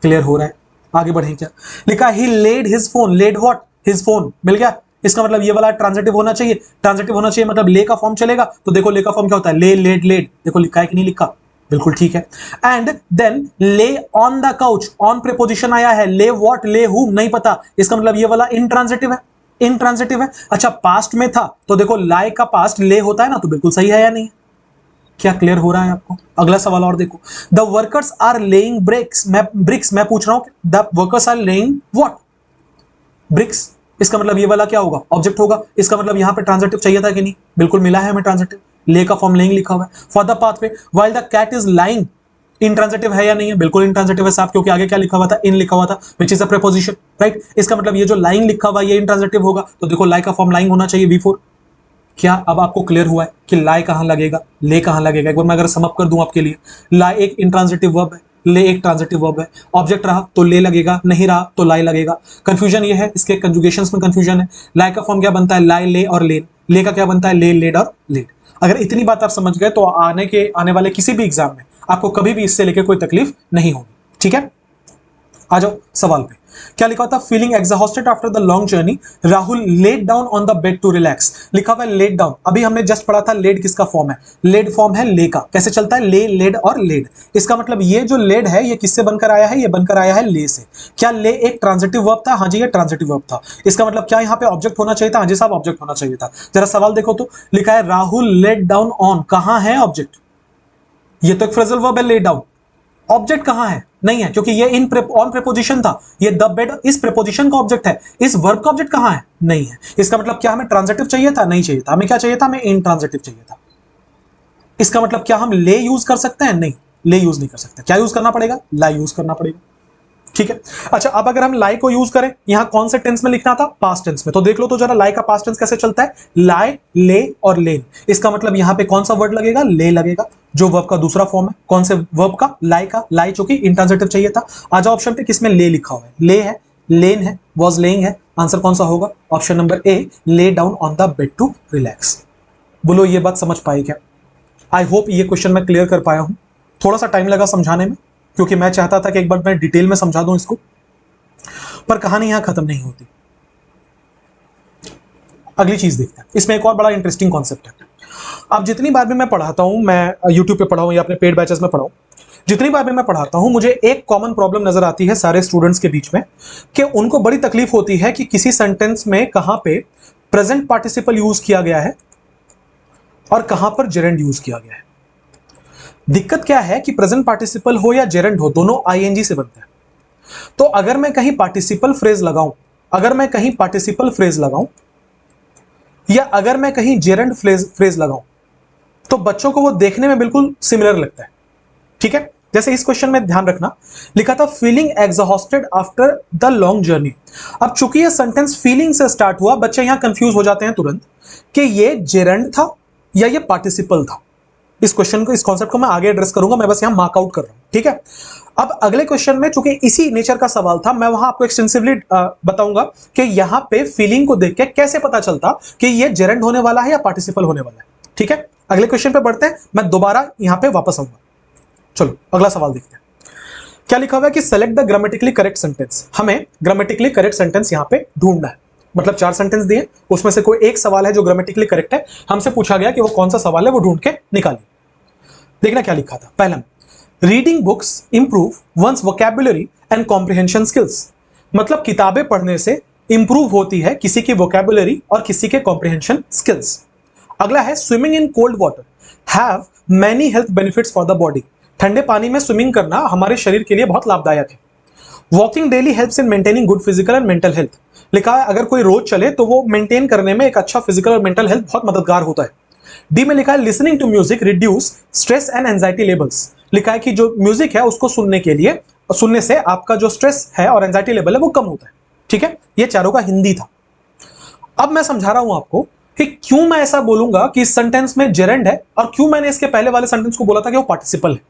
क्लियर हो रहा है? आगे बढ़ें क्या? लिखा ही led his phone. Led what? His phone. मिल गया। इसका मतलब ये वाला ट्रांजिटिव होना चाहिए। ट्रांजिटिव होना चाहिए मतलब ले का फॉर्म चलेगा। तो देखो ले का फॉर्म क्या होता है? Lay, lead, lead. देखो लिखा है कि नहीं लिखा? बिल्कुल ठीक है। एंड देन ले on the couch. On preposition आया है। ले व्हाट? ले हुम? नहीं पता। इसका मतलब ये वाला इंट्रांजिटिव है। इंट्रांजिटिव है। अच्छा पास्ट में था तो देखो लाई का पास्ट ले होता है ना, तो बिल्कुल सही है या नहीं? क्या क्लियर हो रहा है आपको? अगला सवाल और देखो, the workers are laying bricks, मैं पूछ रहा हूं the workers are laying what? Bricks. इसका मतलब ये वाला क्या होगा? ऑब्जेक्ट होगा। इसका मतलब यहां पे ट्रांजिटिव चाहिए था कि नहीं? बिल्कुल मिला है हमें ट्रांजिटिव, ले का फॉर्म लेइंग लिखा हुआ है। For the pathway while the cat is lying, intransitive है या नहीं है? बिल्कुल इंट्रांजिटिव है साहब, क्योंकि आगे क्या लिखा हुआ था? इन लिखा हुआ था, which is a preposition, right. इसका मतलब ये जो लाइंग लिखा हुआ है ये इंट्रांजिटिव होगा, तो देखो लाई का फॉर्म लाइंग होना चाहिए, V4। क्या अब आपको क्लियर हुआ है कि लाई कहां लगेगा, ले कहां लगेगा? एक बार मैं अगर सम अप कर दूं आपके लिए, लाई एक इंट्रांजिटिव वर्ब है, ले एक ट्रांजिटिव वर्ब है। ऑब्जेक्ट रहा तो ले लगेगा, नहीं रहा तो लाई लगेगा। कंफ्यूजन ये है, इसके कंजुगेशंस में कंफ्यूजन है। लाई का फॉर्म क्या बनता है? लाई, ले और लेन। ले का क्या बनता है? ले, लेड और लेड। अगर इतनी बात आप समझ गए तो आने वाले किसी भी एग्जाम में आपको कभी भी इससे लेकर कोई तकलीफ नहीं होगी, ठीक है। आ जाओ सवाल पे, क्या लिखा होता? Feeling exhausted after the long journey, Rahul laid down on the bed to relax. लिखा हुआ है लेड डाउन, अभी हमने जस्ट पढ़ा था लेड किसका फॉर्म है? लेड फॉर्म है ले का। कैसे चलता है? ले, लेड और लेड। इसका मतलब ये जो लेड है ये किससे बनकर आया है? ये बनकर आया है ले से। क्या ले एक ट्रांजिटिव वर्ब था? हाँ जी, ये ट्रांजिटिव वर्ब था। इसका मतलब क्या यहाँ पे ऑब्जेक्ट होना चाहिए था? हाँ जी साहब, ऑब्जेक्ट होना चाहिए था। जरा सवाल देखो तो, लिखा है राहुल लेड डाउन ऑन, कहां है ऑब्जेक्ट? ये तो एक फ्रेजल वर्ब है, लेड डाउन। ऑब्जेक्ट कहां है? नहीं है, क्योंकि ये ऑन प्रीपोजिशन था। ये द बेड इस प्रीपोजिशन का ऑब्जेक्ट है। इस वर्ब का ऑब्जेक्ट कहां है? नहीं है। इसका मतलब क्या हमें ट्रांजिटिव चाहिए था? नहीं चाहिए था। हमें क्या चाहिए था? हमें इंट्रांजिटिव चाहिए था। इसका मतलब क्या हम ले यूज कर सकते हैं? नहीं, ले यूज नहीं कर सकते। क्या यूज करना पड़ेगा? लाई यूज करना पड़ेगा, ठीक है। अच्छा अब अगर हम लाई को यूज करें, यहां कौन से टेंस में लिखना था? पास्ट टेंस में। तो देख लो तो जरा लाई का पास्ट टेंस कैसे चलता है? लाई, ले और लेन। इसका मतलब यहां पे कौन सा वर्ड लगेगा? ले लगेगा, जो वर्ब का दूसरा फॉर्म है। कौन से वर्ब का? लाई का। लाई चूंकि इंट्रांजिटिव चाहिए था। आ जाओ ऑप्शन पे, किसमें ले लिखा हुआ है? ले है, लेन है, वॉज लेइंग है। आंसर कौन सा होगा? Option number A, lay down on the bed to relax. बोलो ये बात समझ पाई क्या? आई होप ये क्वेश्चन मैं क्लियर कर पाया हूं। थोड़ा सा टाइम लगा समझाने में, क्योंकि मैं चाहता था कि एक बार मैं डिटेल में समझा दूं इसको, पर कहानी यहां खत्म नहीं होती। अगली चीज देखते हैं, इसमें एक और बड़ा इंटरेस्टिंग कॉन्सेप्ट है। अब जितनी बार भी मैं पढ़ाता हूं, मैं यूट्यूब पे पढ़ाऊं या अपने पेड बैचेस में पढ़ाऊं, जितनी बार भी मैं पढ़ाता हूं मुझे एक कॉमन प्रॉब्लम नजर आती है सारे स्टूडेंट्स के बीच में, कि उनको बड़ी तकलीफ होती है कि किसी सेंटेंस में कहां पे प्रेजेंट पार्टिसिपल यूज किया गया है और कहां पर जेरेंड यूज किया गया है। दिक्कत क्या है कि प्रेजेंट पार्टिसिपल हो या जेरेंड हो, दोनों आईएनजी से बनते हैं। तो अगर मैं कहीं पार्टिसिपल फ्रेज लगाऊं, अगर मैं कहीं पार्टिसिपल फ्रेज लगाऊं या अगर मैं कहीं जेरेंड फ्रेज लगाऊं, तो बच्चों को वो देखने में बिल्कुल सिमिलर लगता है, ठीक है। जैसे इस क्वेश्चन में ध्यान रखना, लिखा था feeling exhausted after the long journey. अब चूंकि ये सेंटेंस फीलिंग से स्टार्ट हुआ, बच्चे यहां कंफ्यूज हो जाते हैं तुरंत कि ये जेरेंड था या ये पार्टिसिपल था। इस क्वेश्चन को, इस कॉन्सेप्ट को मैं आगे एड्रेस करूंगा, मैं बस यहां मार्क आउट कर रहा हूं, ठीक है। अब अगले क्वेश्चन में चूंकि इसी नेचर का सवाल था, मैं वहां आपको एक्सटेंसिवली बताऊंगा कि यहां पे फीलिंग को देख के कैसे पता चलता कि ये जेरेंड होने वाला है या पार्टिसिपल होने वाला है, ठीक है। अगले क्वेश्चन पे बढ़ते हैं, मैं दोबारा यहां पे वापस आऊंगा। चलो अगला सवाल देखते हैं। क्या लिखा हुआ है कि select the grammatically correct sentence. हमें ग्रामेटिकली करेक्ट सेंटेंस यहां पे ढूंढना है। मतलब 4 सेंटेंस दिए, उसमें से कोई एक सवाल है जो ग्रामेटिकली करेक्ट है। हमसे पूछा गया कि वो कौन सा सवाल है, वो ढूंढ के निकालिए। देखना क्या लिखा था। पहला, reading books improve one's vocabulary and comprehension skills. मतलब किताबें पढ़ने से इंप्रूव होती है किसी की वोकैबुलरी और किसी के कॉम्प्रिहेंशन स्किल्स। अगला है, swimming in cold water have many health benefits for the body. ठंडे पानी में स्विमिंग करना हमारे शरीर के लिए बहुत लाभदायक है। Walking daily helps in maintaining good physical and mental health. लिखा है अगर कोई रोज चले तो वो मेंटेन करने में एक अच्छा फिजिकल और मेंटल हेल्थ बहुत मददगार होता है। डी में लिखा है listening to music reduce stress and anxiety levels. लिखा है कि जो म्यूजिक है उसको सुनने के लिए, सुनने से आपका जो स्ट्रेस है और एंजाइटी लेवल है वो कम होता है, ठीक है। ये चारों का हिंदी था। अब मैं समझा रहा हूं आपको कि क्यों मैं ऐसा बोलूंगा कि इस सेंटेंस में जेरेंड है और क्यों मैंने इसके पहले वाले सेंटेंस को बोला था कि वो पार्टिसिपल है,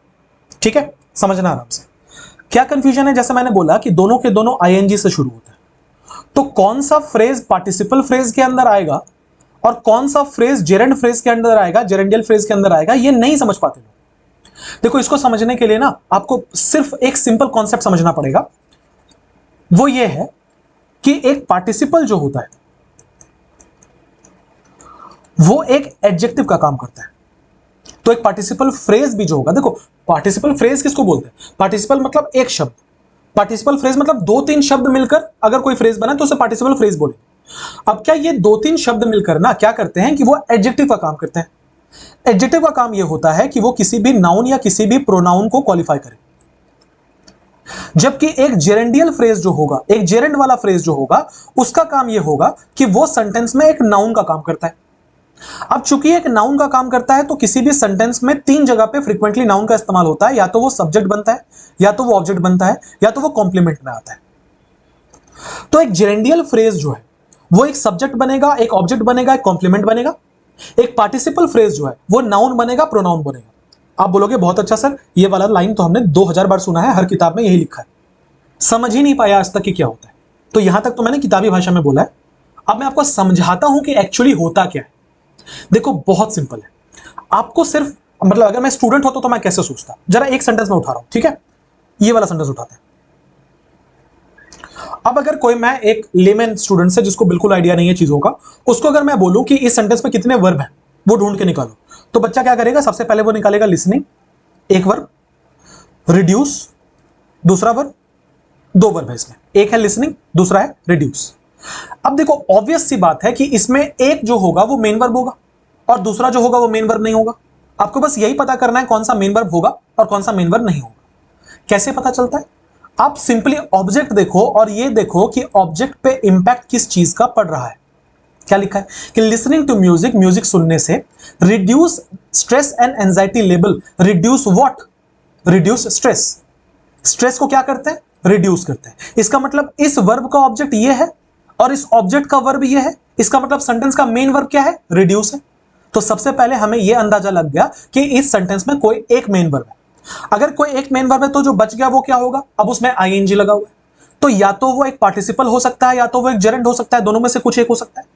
ठीक है। समझना आराम से। क्या कंफ्यूजन है? जैसे मैंने बोला कि दोनों के दोनों आईएनजी से शुरू होता है, तो कौन सा फ्रेज पार्टिसिपल फ्रेज के अंदर आएगा और कौन सा फ्रेज जेरेंड फ्रेज के अंदर आएगा, जेरेंडियल फ्रेज के अंदर आएगा, ये नहीं समझ पाते लोग। देखो इसको समझने के लिए ना आपको सिर्फ एक सिंपल कॉन्सेप्ट समझना पड़ेगा। वो ये है कि एक पार्टिसिपल जो होता है वो एक एडजेक्टिव का काम करता है। तो एक पार्टिसिपल फ्रेज भी जो होगा, देखो पार्टिसिपल फ्रेज किसको बोलते हैं? पार्टिसिपल मतलब एक शब्द, पार्टिसिपल फ्रेज मतलब 2-3 शब्द मिलकर अगर कोई फ्रेज बना तो उसे पार्टिसिपल फ्रेज बोलेंगे। अब क्या ये दो तीन शब्द मिलकर ना क्या करते हैं कि वो एडजेक्टिव का काम करते हैं। एडजेक्टिव का काम ये होता है कि वो किसी भी नाउन या किसी भी प्रोनाउन को क्वालिफाई करे, जबकि एक जेरेंडियल फ्रेज जो होगा, एक जेरेंड वाला फ्रेज जो होगा, उसका काम ये होगा कि वो सेंटेंस में एक नाउन का काम करता है। अब चूंकि एक नाउन का काम करता है तो किसी भी सेंटेंस में तीन जगह पे फ्रीक्वेंटली नाउन का इस्तेमाल होता है, या तो वो सब्जेक्ट बनता है, या तो वो ऑब्जेक्ट बनता है, या तो वो कॉम्प्लीमेंट में आता है। तो एक जेरेंडियल फ्रेज जो है वो एक सब्जेक्ट बनेगा, एक ऑब्जेक्ट बनेगा, एक कॉम्प्लीमेंट बनेगा। एक पार्टिसिपल फ्रेज जो है वो नाउन बनेगा, प्रोनाउन बनेगा। आप बोलोगे बहुत अच्छा सर, ये वाला लाइन तो हमने 2000 बार सुना है, हर किताब में यही लिखा है, समझ ही नहीं पाया आज तक कि क्या होता है। तो यहां तक तो मैंने किताबी भाषा में बोला है, अब मैं आपको समझाता हूं कि एक्चुअली होता क्या है। देखो बहुत सिंपल है, आपको सिर्फ मतलब अगर मैं स्टूडेंट होता तो मैं कैसे सोचता, जरा एक सेंटेंस में उठा रहा हूं, ठीक है, ये वाला सेंटेंस उठाते हैं। अब अगर कोई, मैं एक लेमैन स्टूडेंट से जिसको बिल्कुल आइडिया नहीं है चीजों का, उसको अगर मैं बोलूं कि इस सेंटेंस में कितने वर्ब हैं वो ढूंढ के निकालो, तो बच्चा क्या करेगा, सबसे पहले वो निकालेगा लिसनिंग, एक वर्ब, रिड्यूस दूसरा वर्ब, दो वर्ब है इसमें, एक है लिसनिंग, दूसरा है रिड्यूस। अब देखो ऑब्वियस सी बात है कि इसमें एक जो होगा वो मेन वर्ब होगा और दूसरा जो होगा वो मेन वर्ब नहीं होगा। आपको बस यही पता करना है कौन सा मेन वर्ब होगा और कौन सा मेन वर्ब नहीं होगा। कैसे पता चलता है, आप सिंपली ऑब्जेक्ट देखो और ये देखो कि ऑब्जेक्ट पे इंपैक्ट किस चीज का पड़ रहा है। क्या लिखा है कि लिसनिंग टू म्यूजिक, म्यूजिक सुनने से reduce stress and anxiety level. Reduce what, reduce stress. Stress को क्या करते हैं, रिड्यूस करते हैं। इसका मतलब इस वर्ब का ऑब्जेक्ट ये है और इस ऑब्जेक्ट का वर्ब ये है, इसका मतलब सेंटेंस का मेन वर्ब क्या है, रिड्यूस है। तो सबसे पहले हमें यह अंदाजा लग गया कि इस सेंटेंस में कोई एक मेन वर्ब है। अगर कोई एक मेन वर्ब है तो जो बच गया वो क्या होगा, अब उसमें आईएनजी लगा हुआ है, तो या तो वो एक पार्टिसिपल हो सकता है या तो वो एक जेरेंड हो सकता है, दोनों में से कुछ एक हो सकता है।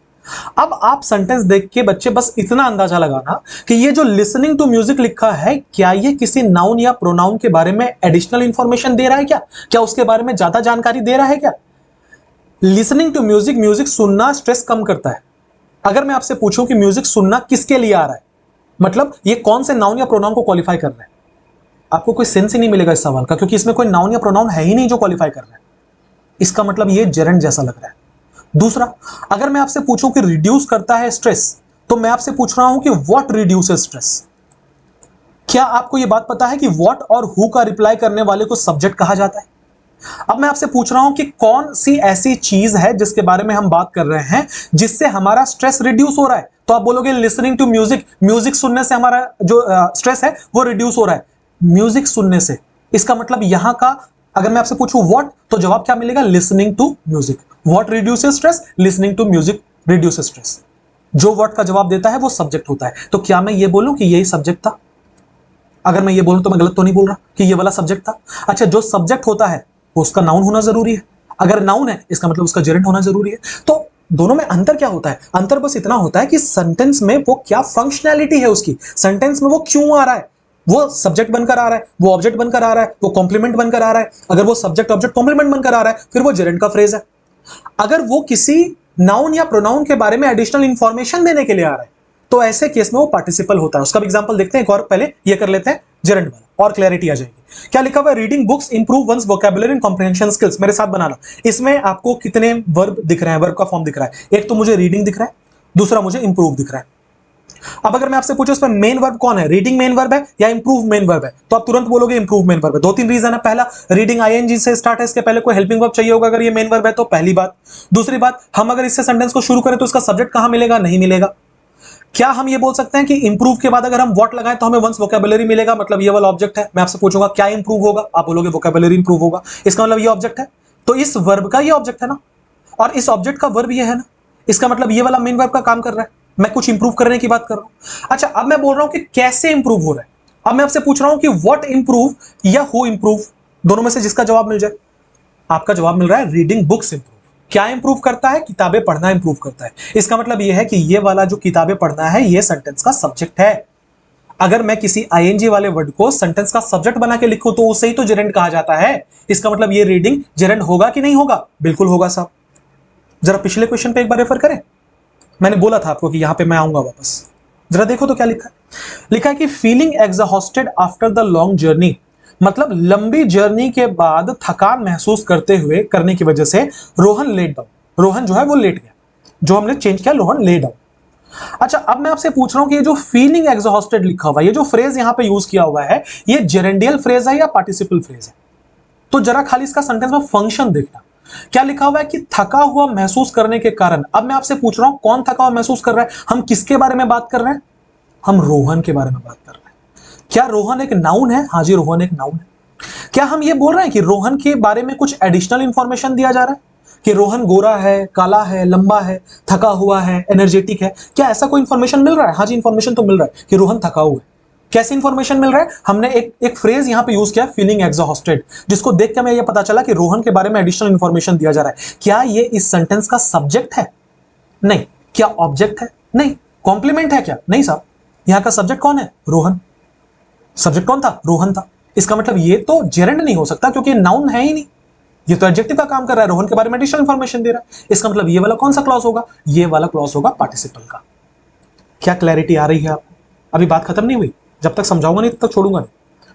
अब आप सेंटेंस देख के बच्चे बस इतना अंदाजा लगाना कि ये जो लिसनिंग टू म्यूजिक लिखा है, क्या ये किसी नाउन या प्रोनाउन के बारे में एडिशनल इंफॉर्मेशन दे रहा है, क्या उसके बारे में ज्यादा जानकारी दे रहा है क्या। लिसनिंग टू म्यूजिक, म्यूजिक सुनना स्ट्रेस कम करता है। अगर मैं आपसे पूछूं कि म्यूजिक सुनना किसके लिए आ रहा है, मतलब ये कौन से नाउन या प्रोनाउन को क्वालिफाई कर रहा है, आपको कोई सेंस ही नहीं मिलेगा इस सवाल का, क्योंकि इसमें कोई नाउन या प्रोनाउन है ही नहीं जो क्वालिफाई कर रहा है। इसका मतलब ये जेरेंड जैसा लग रहा है। दूसरा, अगर मैं आपसे पूछूं कि रिड्यूस करता है स्ट्रेस, तो मैं आपसे पूछ रहा हूं कि व्हाट रिड्यूसेस स्ट्रेस। क्या आपको यह बात पता है कि व्हाट और हु का रिप्लाई करने वाले को सब्जेक्ट कहा जाता है। अब मैं आपसे पूछ रहा हूं कि कौन सी ऐसी चीज है जिसके बारे में हम बात कर रहे हैं जिससे हमारा स्ट्रेस रिड्यूस हो रहा है, तो आप बोलोगे लिसनिंग टू म्यूजिक, म्यूजिक सुनने से हमारा जो स्ट्रेस है वो रिड्यूस हो रहा है, म्यूजिक सुनने से। इसका मतलब यहां का अगर मैं आपसे पूछूं व्हाट, तो जवाब क्या मिलेगा, listening to music. What reduces stress, listening to music reduces stress. जो व्हाट का जवाब देता है वो सब्जेक्ट होता है। तो क्या मैं ये बोलूं कि यही सब्जेक्ट था, अगर मैं ये बोलूं तो मैं गलत तो नहीं बोल रहा कि ये वाला सब्जेक्ट था। अच्छा, जो सब्जेक्ट होता है वो उसका नाउन होना जरूरी है, अगर नाउन है इसका मतलब उसका जेरेंड होना जरूरी है। तो दोनों में अंतर क्या होता है, अंतर बस इतना होता है कि सेंटेंस में वो क्या फंक्शनैलिटी है उसकी, सेंटेंस में वो क्यों आ रहा है, वो सब्जेक्ट बनकर आ रहा है, वो ऑब्जेक्ट बनकर आ रहा है, वो कॉम्प्लीमेंट बनकर आ रहा है। अगर वो सब्जेक्ट ऑब्जेक्ट कॉम्प्लीमेंट बनकर आ रहा है फिर वो जेरेंड का फ्रेज है। अगर वो किसी नाउन या प्रोनाउन के बारे में एडिशनल इंफॉर्मेशन देने के लिए आ रहा है तो ऐसे केस में वो पार्टिसिपल होता है। उसका भी एग्जांपल देखते हैं एक और, पहले ये कर लेते हैं जेरेंड वाला और क्लैरिटी आ जाएगी। क्या लिखा हुआ है, reading books improve one's vocabulary and comprehension skills. मेरे साथ बनाना, इसमें आपको कितने वर्ब दिख रहे हैं, वर्ब का फॉर्म दिख रहा है, एक तो मुझे रीडिंग दिख रहा है, दूसरा मुझे इंप्रूव दिख रहा है। अब अगर मैं आपसे पूछूं इसमें मेन वर्ब कौन है, रीडिंग मेन वर्ब है या इंप्रूव मेन वर्ब है, तो आप तुरंत बोलोगे इंप्रूव मेन वर्ब है। दो तीन रीजन है, पहला रीडिंग आईएनजी से स्टार्ट है, इसके पहले कोई हेल्पिंग वर्ब चाहिए होगा अगर ये मेन वर्ब है तो, पहली बात। दूसरी बात, हम अगर इससे सेंटेंस को शुरू करें तो इसका सब्जेक्ट कहां मिलेगा, नहीं मिलेगा। क्या हम ये बोल सकते हैं कि इंप्रूव के बाद अगर हम व्हाट लगाएं तो हमें वंस वोकैबुलरी मिलेगा, मतलब ये वाला ऑब्जेक्ट है। मैं आपसे पूछूंगा क्या इंप्रूव होगा, आप बोलोगे वोकैबुलरी इंप्रूव होगा, इसका मतलब ये ऑब्जेक्ट है, तो इस वर्ब का ये ऑब्जेक्ट है ना, और इस ऑब्जेक्ट का वर्ब ये है ना, इसका मतलब ये वाला मेन वर्ब का काम कर रहा है। मैं कुछ इंप्रूव करने की बात कर रहा हूं। अच्छा, अब मैं बोल रहा हूं कि कैसे इंप्रूव हो रहा है। अब मैं आपसे पूछ रहा हूं कि व्हाट इंप्रूव या हु इंप्रूव, दोनों में से जिसका जवाब मिल जाए। आपका जवाब मिल रहा है रीडिंग बुक्स इंप्रूव। क्या इंप्रूव करता है, किताबें पढ़ना इंप्रूव करता है। इसका मतलब यह है कि ये वाला जो किताबें पढ़ना है ये सेंटेंस का सब्जेक्ट है। अगर मैं किसी आईएनजी वाले वर्ड को सेंटेंस का सब्जेक्ट बना के लिखूं तो उसे ही तो जेरेंड कहा जाता है। इसका मतलब ये रीडिंग जेरेंड होगा कि नहीं होगा, बिल्कुल होगा साहब। जरा पिछले क्वेश्चन पे एक बार रेफर करें, मैंने बोला था आपको कि यहां पे मैं आऊंगा वापस। जरा देखो तो क्या लिखा है, लिखा है कि feeling exhausted after the long journey, मतलब लंबी जर्नी के बाद थकान महसूस करते हुए, करने की वजह से रोहन लेट डाउन, रोहन जो है वो लेट गया। जो हमने चेंज किया, रोहन ले डाउन। अच्छा, अब मैं आपसे पूछ रहा हूं कि ये जो फीलिंग एग्जॉस्टेड लिखा हुआ है, ये जो फ्रेज यहां पे यूज किया हुआ है, ये जेरेंडियल फ्रेज है या पार्टिसिपल फ्रेज है? तो जरा खाली इसका सेंटेंस में फंक्शन देखना। क्या लिखा हुआ है कि थका हुआ महसूस करने के कारण। अब मैं आपसे पूछ रहा हूं कौन थका हुआ महसूस कर रहा है? हम किसके बारे में बात कर रहे हैं? हम रोहन के बारे में बात कर रहे हैं। क्या रोहन एक नाउन है? हाँ जी, रोहन एक नाउन है। क्या हम ये बोल रहे हैं कि रोहन के बारे में कुछ एडिशनल इंफॉर्मेशन दिया जा रहा है कि रोहन गोरा है, काला है, लंबा है, थका हुआ है, एनर्जेटिक है? क्या ऐसा कोई इंफॉर्मेशन मिल रहा है? हाँ जी, इंफॉर्मेशन तो मिल रहा है कि रोहन थका हुआ है। कैसी इंफॉर्मेशन मिल रहा है? हमने एक फ्रेज यहां पे यूज किया, फीलिंग एग्जॉस्टेड, जिसको देख के हमें यह पता चला कि रोहन के बारे में एडिशनल इंफॉर्मेशन दिया जा रहा है। क्या ये इस सेंटेंस का सब्जेक्ट है? नहीं। क्या ऑब्जेक्ट है? नहीं। कॉम्प्लीमेंट है क्या? नहीं साहब। यहां का सब्जेक्ट कौन है? रोहन। सब्जेक्ट कौन था? रोहन था। इसका मतलब ये तो जेरेंड नहीं हो सकता क्योंकि नाउन है ही नहीं, ये तो एडजेक्टिव का काम कर रहा है, रोहन के बारे में एडिशनल इंफॉर्मेशन दे रहा है। इसका मतलब ये वाला कौन सा क्लॉज होगा? ये वाला क्लॉज होगा पार्टिसिपल का। क्या क्लैरिटी आ रही है आपको? अभी बात खत्म नहीं हुई, जब तक समझाऊंगा नहीं तब तक छोड़ूंगा नहीं।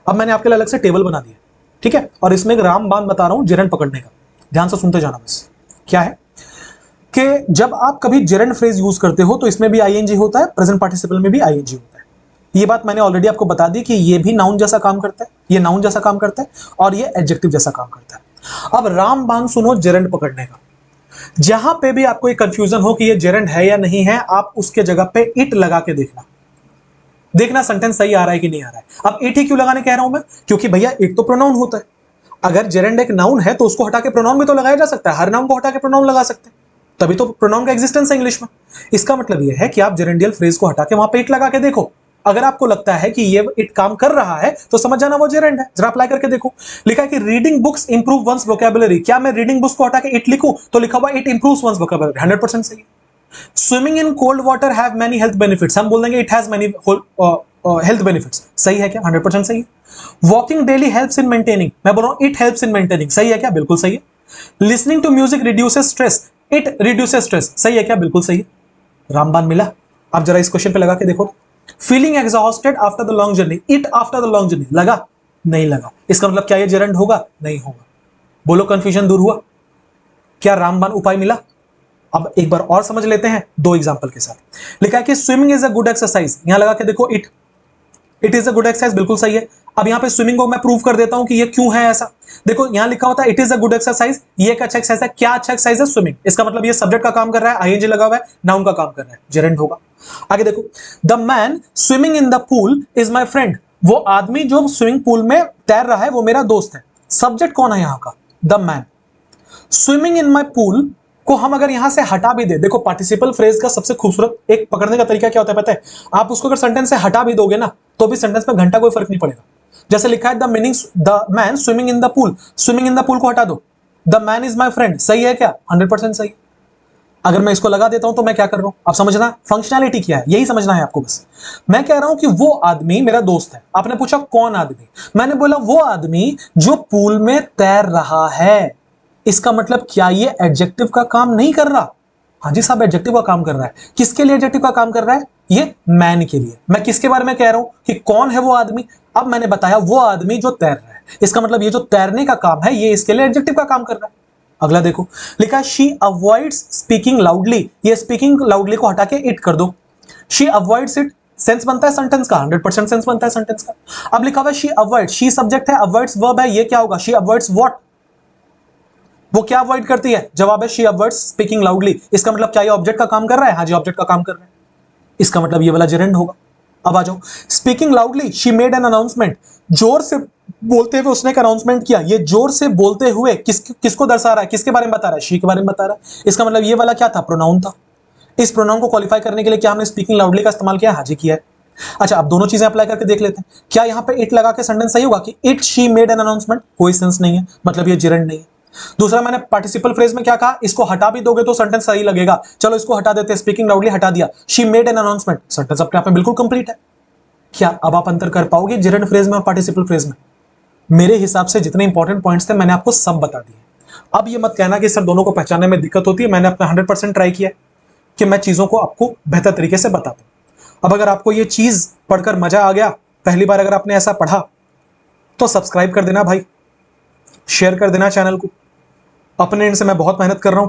अब मैंने आपके लिए अलग से टेबल बना दिया, ठीक है, और इसमें एक रामबाण बता रहा हूं जेरेंड पकड़ने का। ध्यान से सुनते जाना बस। क्या है कि जब आप कभी जेरेंड फ्रेज यूज करते हो तो इसमें भी आईएनजी होता है, प्रेजेंट पार्टिसिपल में भी आईएनजी होता है। ये बात मैंने ऑलरेडी आपको बता दी कि ये भी नाउन जैसा काम करता है, ये नाउन जैसा काम करता है और ये एडजेक्टिव जैसा काम करता है। अब रामबाण सुनो जेरेंड पकड़ने का। जहां पे भी आपको ये कंफ्यूजन हो कि ये जेरेंड है या नहीं है, आप उसके जगह पे इट लगा के देखना, देखना सेंटेंस सही आ रहा है कि नहीं आ रहा है। अब इट ही क्यों लगाने कह रहा हूं मैं? क्योंकि भैया इट तो प्रोनाउन होता है। अगर जेरेंड एक नाउन है तो उसको हटा के प्रोनाउन भी तो लगाया जा सकता है, हर नाउन को हटा के प्रोनाउन लगा सकते हैं, तभी तो प्रोनाउन का एग्जिस्टेंस है इंग्लिश में। इसका मतलब यह है कि आप जेरेंडियल फ्रेज को हटा के वहां पे इट लगा के देखो। अगर आपको लगता है कि ये इट काम कर रहा है तो समझ जाना वो जेरेंड है। जरा अप्लाई करके देखो। लिखा है कि reading books improve one's vocabulary. क्या मैं रीडिंग बुक्स को हटा के इट लिखूं तो लिखा हुआ इट इंप्रूव्स वंस वोकैबुलरी, 100% सही है। Swimming in cold water have many health benefits, हम बोल देंगे it has many health benefits, सही है क्या? 100% सही है। Walking daily helps in maintaining, मैं बोल रहा हूं इट हेल्प्स इन मेंटेनिंग, सही है क्या? बिल्कुल सही है। Listening to music reduces stress, it reduces stress, सही है क्या? बिल्कुल सही है। रामबाण मिला। अब जरा इस क्वेश्चन पे लगा के देखो। Feeling exhausted after the long journey, it after the long journey, लगा? नहीं लगा। इसका मतलब क्या ये जेरेंड होगा? नहीं होगा। बोलो कंफ्यूजन दूर हुआ? क्या रामबाण उपाय मिला? अब एक बार और समझ लेते हैं दो एग्जांपल के साथ। लिखा है कि swimming is a good exercise, यहां लगा के देखो it is a good exercise, बिल्कुल सही है। अब यहां पे स्विमिंग को मैं प्रूव कर देता हूं कि ये क्यों है ऐसा। देखो यहां लिखा होता है it is a good exercise, ये एक अच्छा एक्सरसाइज है। क्या अच्छा एक्सरसाइज है? स्विमिंग। इसका मतलब ये सब्जेक्ट का काम कर रहा है, आईएनजी लगा हुआ है, नाउन का काम कर रहा है, जेरेंड होगा। आगे देखो, the man swimming in the pool is my friend, वो आदमी जो स्विमिंग पूल में तैर रहा है वो मेरा दोस्त है। सब्जेक्ट कौन है यहां का? The man. Swimming in my pool को हम अगर यहां से हटा भी दे, देखो पार्टिसिपल फ्रेज का सबसे खूबसूरत एक पकड़ने का तरीका क्या होता है पता है? आप उसको अगर सेंटेंस से हटा भी दोगे ना तो भी सेंटेंस में घंटा कोई फर्क नहीं पड़ेगा। जैसे लिखा है the meaning the man swimming in the pool, swimming in the pool को हटा दो, the man is my friend, सही है क्या? 100% सही। अगर मैं इसको लगा देता हूं तो मैं क्या कर रहा हूं? आप समझना फंक्शनैलिटी क्या है, यही समझना है आपको बस। मैं कह रहा हूं कि वो आदमी मेरा दोस्त है। आपने पूछा कौन आदमी, मैंने बोला वो आदमी जो पूल में तैर रहा है। इसका मतलब क्या ये एडजेक्टिव का काम नहीं कर रहा? हाँ जी साहब, एडजेक्टिव का काम कर रहा है। किसके लिए एडजेक्टिव का काम कर रहा है? ये मैन के लिए। मैं किसके बारे में कह रहा हूं कि कौन है वो आदमी? अब मैंने बताया वो आदमी जो तैर रहा है, इसका मतलब ये जो तैरने का काम है ये इसके लिए एडजेक्टिव का काम कर रहा है। अगला देखो, लिखा है शी अवॉइड्स स्पीकिंग लाउडली, ये स्पीकिंग लाउडली को हटा के इट कर दो। शी अवॉइड्स इट, सेंस बनता है सेंटेंस का, 100% सेंस बनता है सेंटेंस का। अब लिखा हुआ है शी अवॉइड, शी सब्जेक्ट है, अवॉइड्स वर्ब है, ये क्या होगा? She avoids what? वो क्या अवॉइड करती है? जवाब है शी अवॉइड्स स्पीकिंग लाउडली। इसका मतलब क्या ये ऑब्जेक्ट का काम कर रहा है? हाँ जी, ऑब्जेक्ट का काम कर रहा है। इसका मतलब ये वाला जेरेंड होगा। अब आ जाओ, speaking loudly she made an announcement, जोर से बोलते हुए उसने एक अनाउंसमेंट किया। ये जोर से बोलते हुए किसको दर्शा रहा है? किसके बारे में बता रहा है? शी के बारे में बता रहा है। इसका मतलब ये वाला क्या था? प्रोनाउन था। इस प्रोनाउन को क्वालिफाई करने के लिए क्या हमने स्पीकिंग लाउडली का इस्तेमाल किया? हाँ जी किया है। अच्छा, अब दोनों चीजें अप्लाई करके देख लेते हैं। क्या यहां पे इट लगा के सेंटेंस सही होगा कि it she made an announcement? कोई सेंस नहीं है, मतलब ये जेरेंड नहीं है। दूसरा, मैंने पार्टिसिपल फ्रेज में क्या कहा? इसको हटा भी दोगे तो सेंटेंस सही लगेगा। चलो इसको हटा देते हैं, स्पीकिंग लाउडली हटा दिया, she made an announcement, sentence अपने आप में बिल्कुल कंप्लीट है। क्या अब आप अंतर कर पाओगे जेरेंड फ्रेज में और पार्टिसिपल फ्रेज में? मेरे हिसाब से जितने इंपॉर्टेंट पॉइंट्स थे मैंने आपको सब बता दिए। अब ये मत कहना कि सर दोनों को पहचानने में दिक्कत होती है। मैंने अपना 100% ट्राई किया कि मैं चीजों को आपको बेहतर तरीके से बता दूं। अब अगर आपको ये चीज पढ़कर मजा आ गया, पहली बार अगर आपने ऐसा पढ़ा, तो सब्सक्राइब कर देना भाई, शेयर कर देना चैनल को। अपने एंड से मैं बहुत मेहनत कर रहा हूं,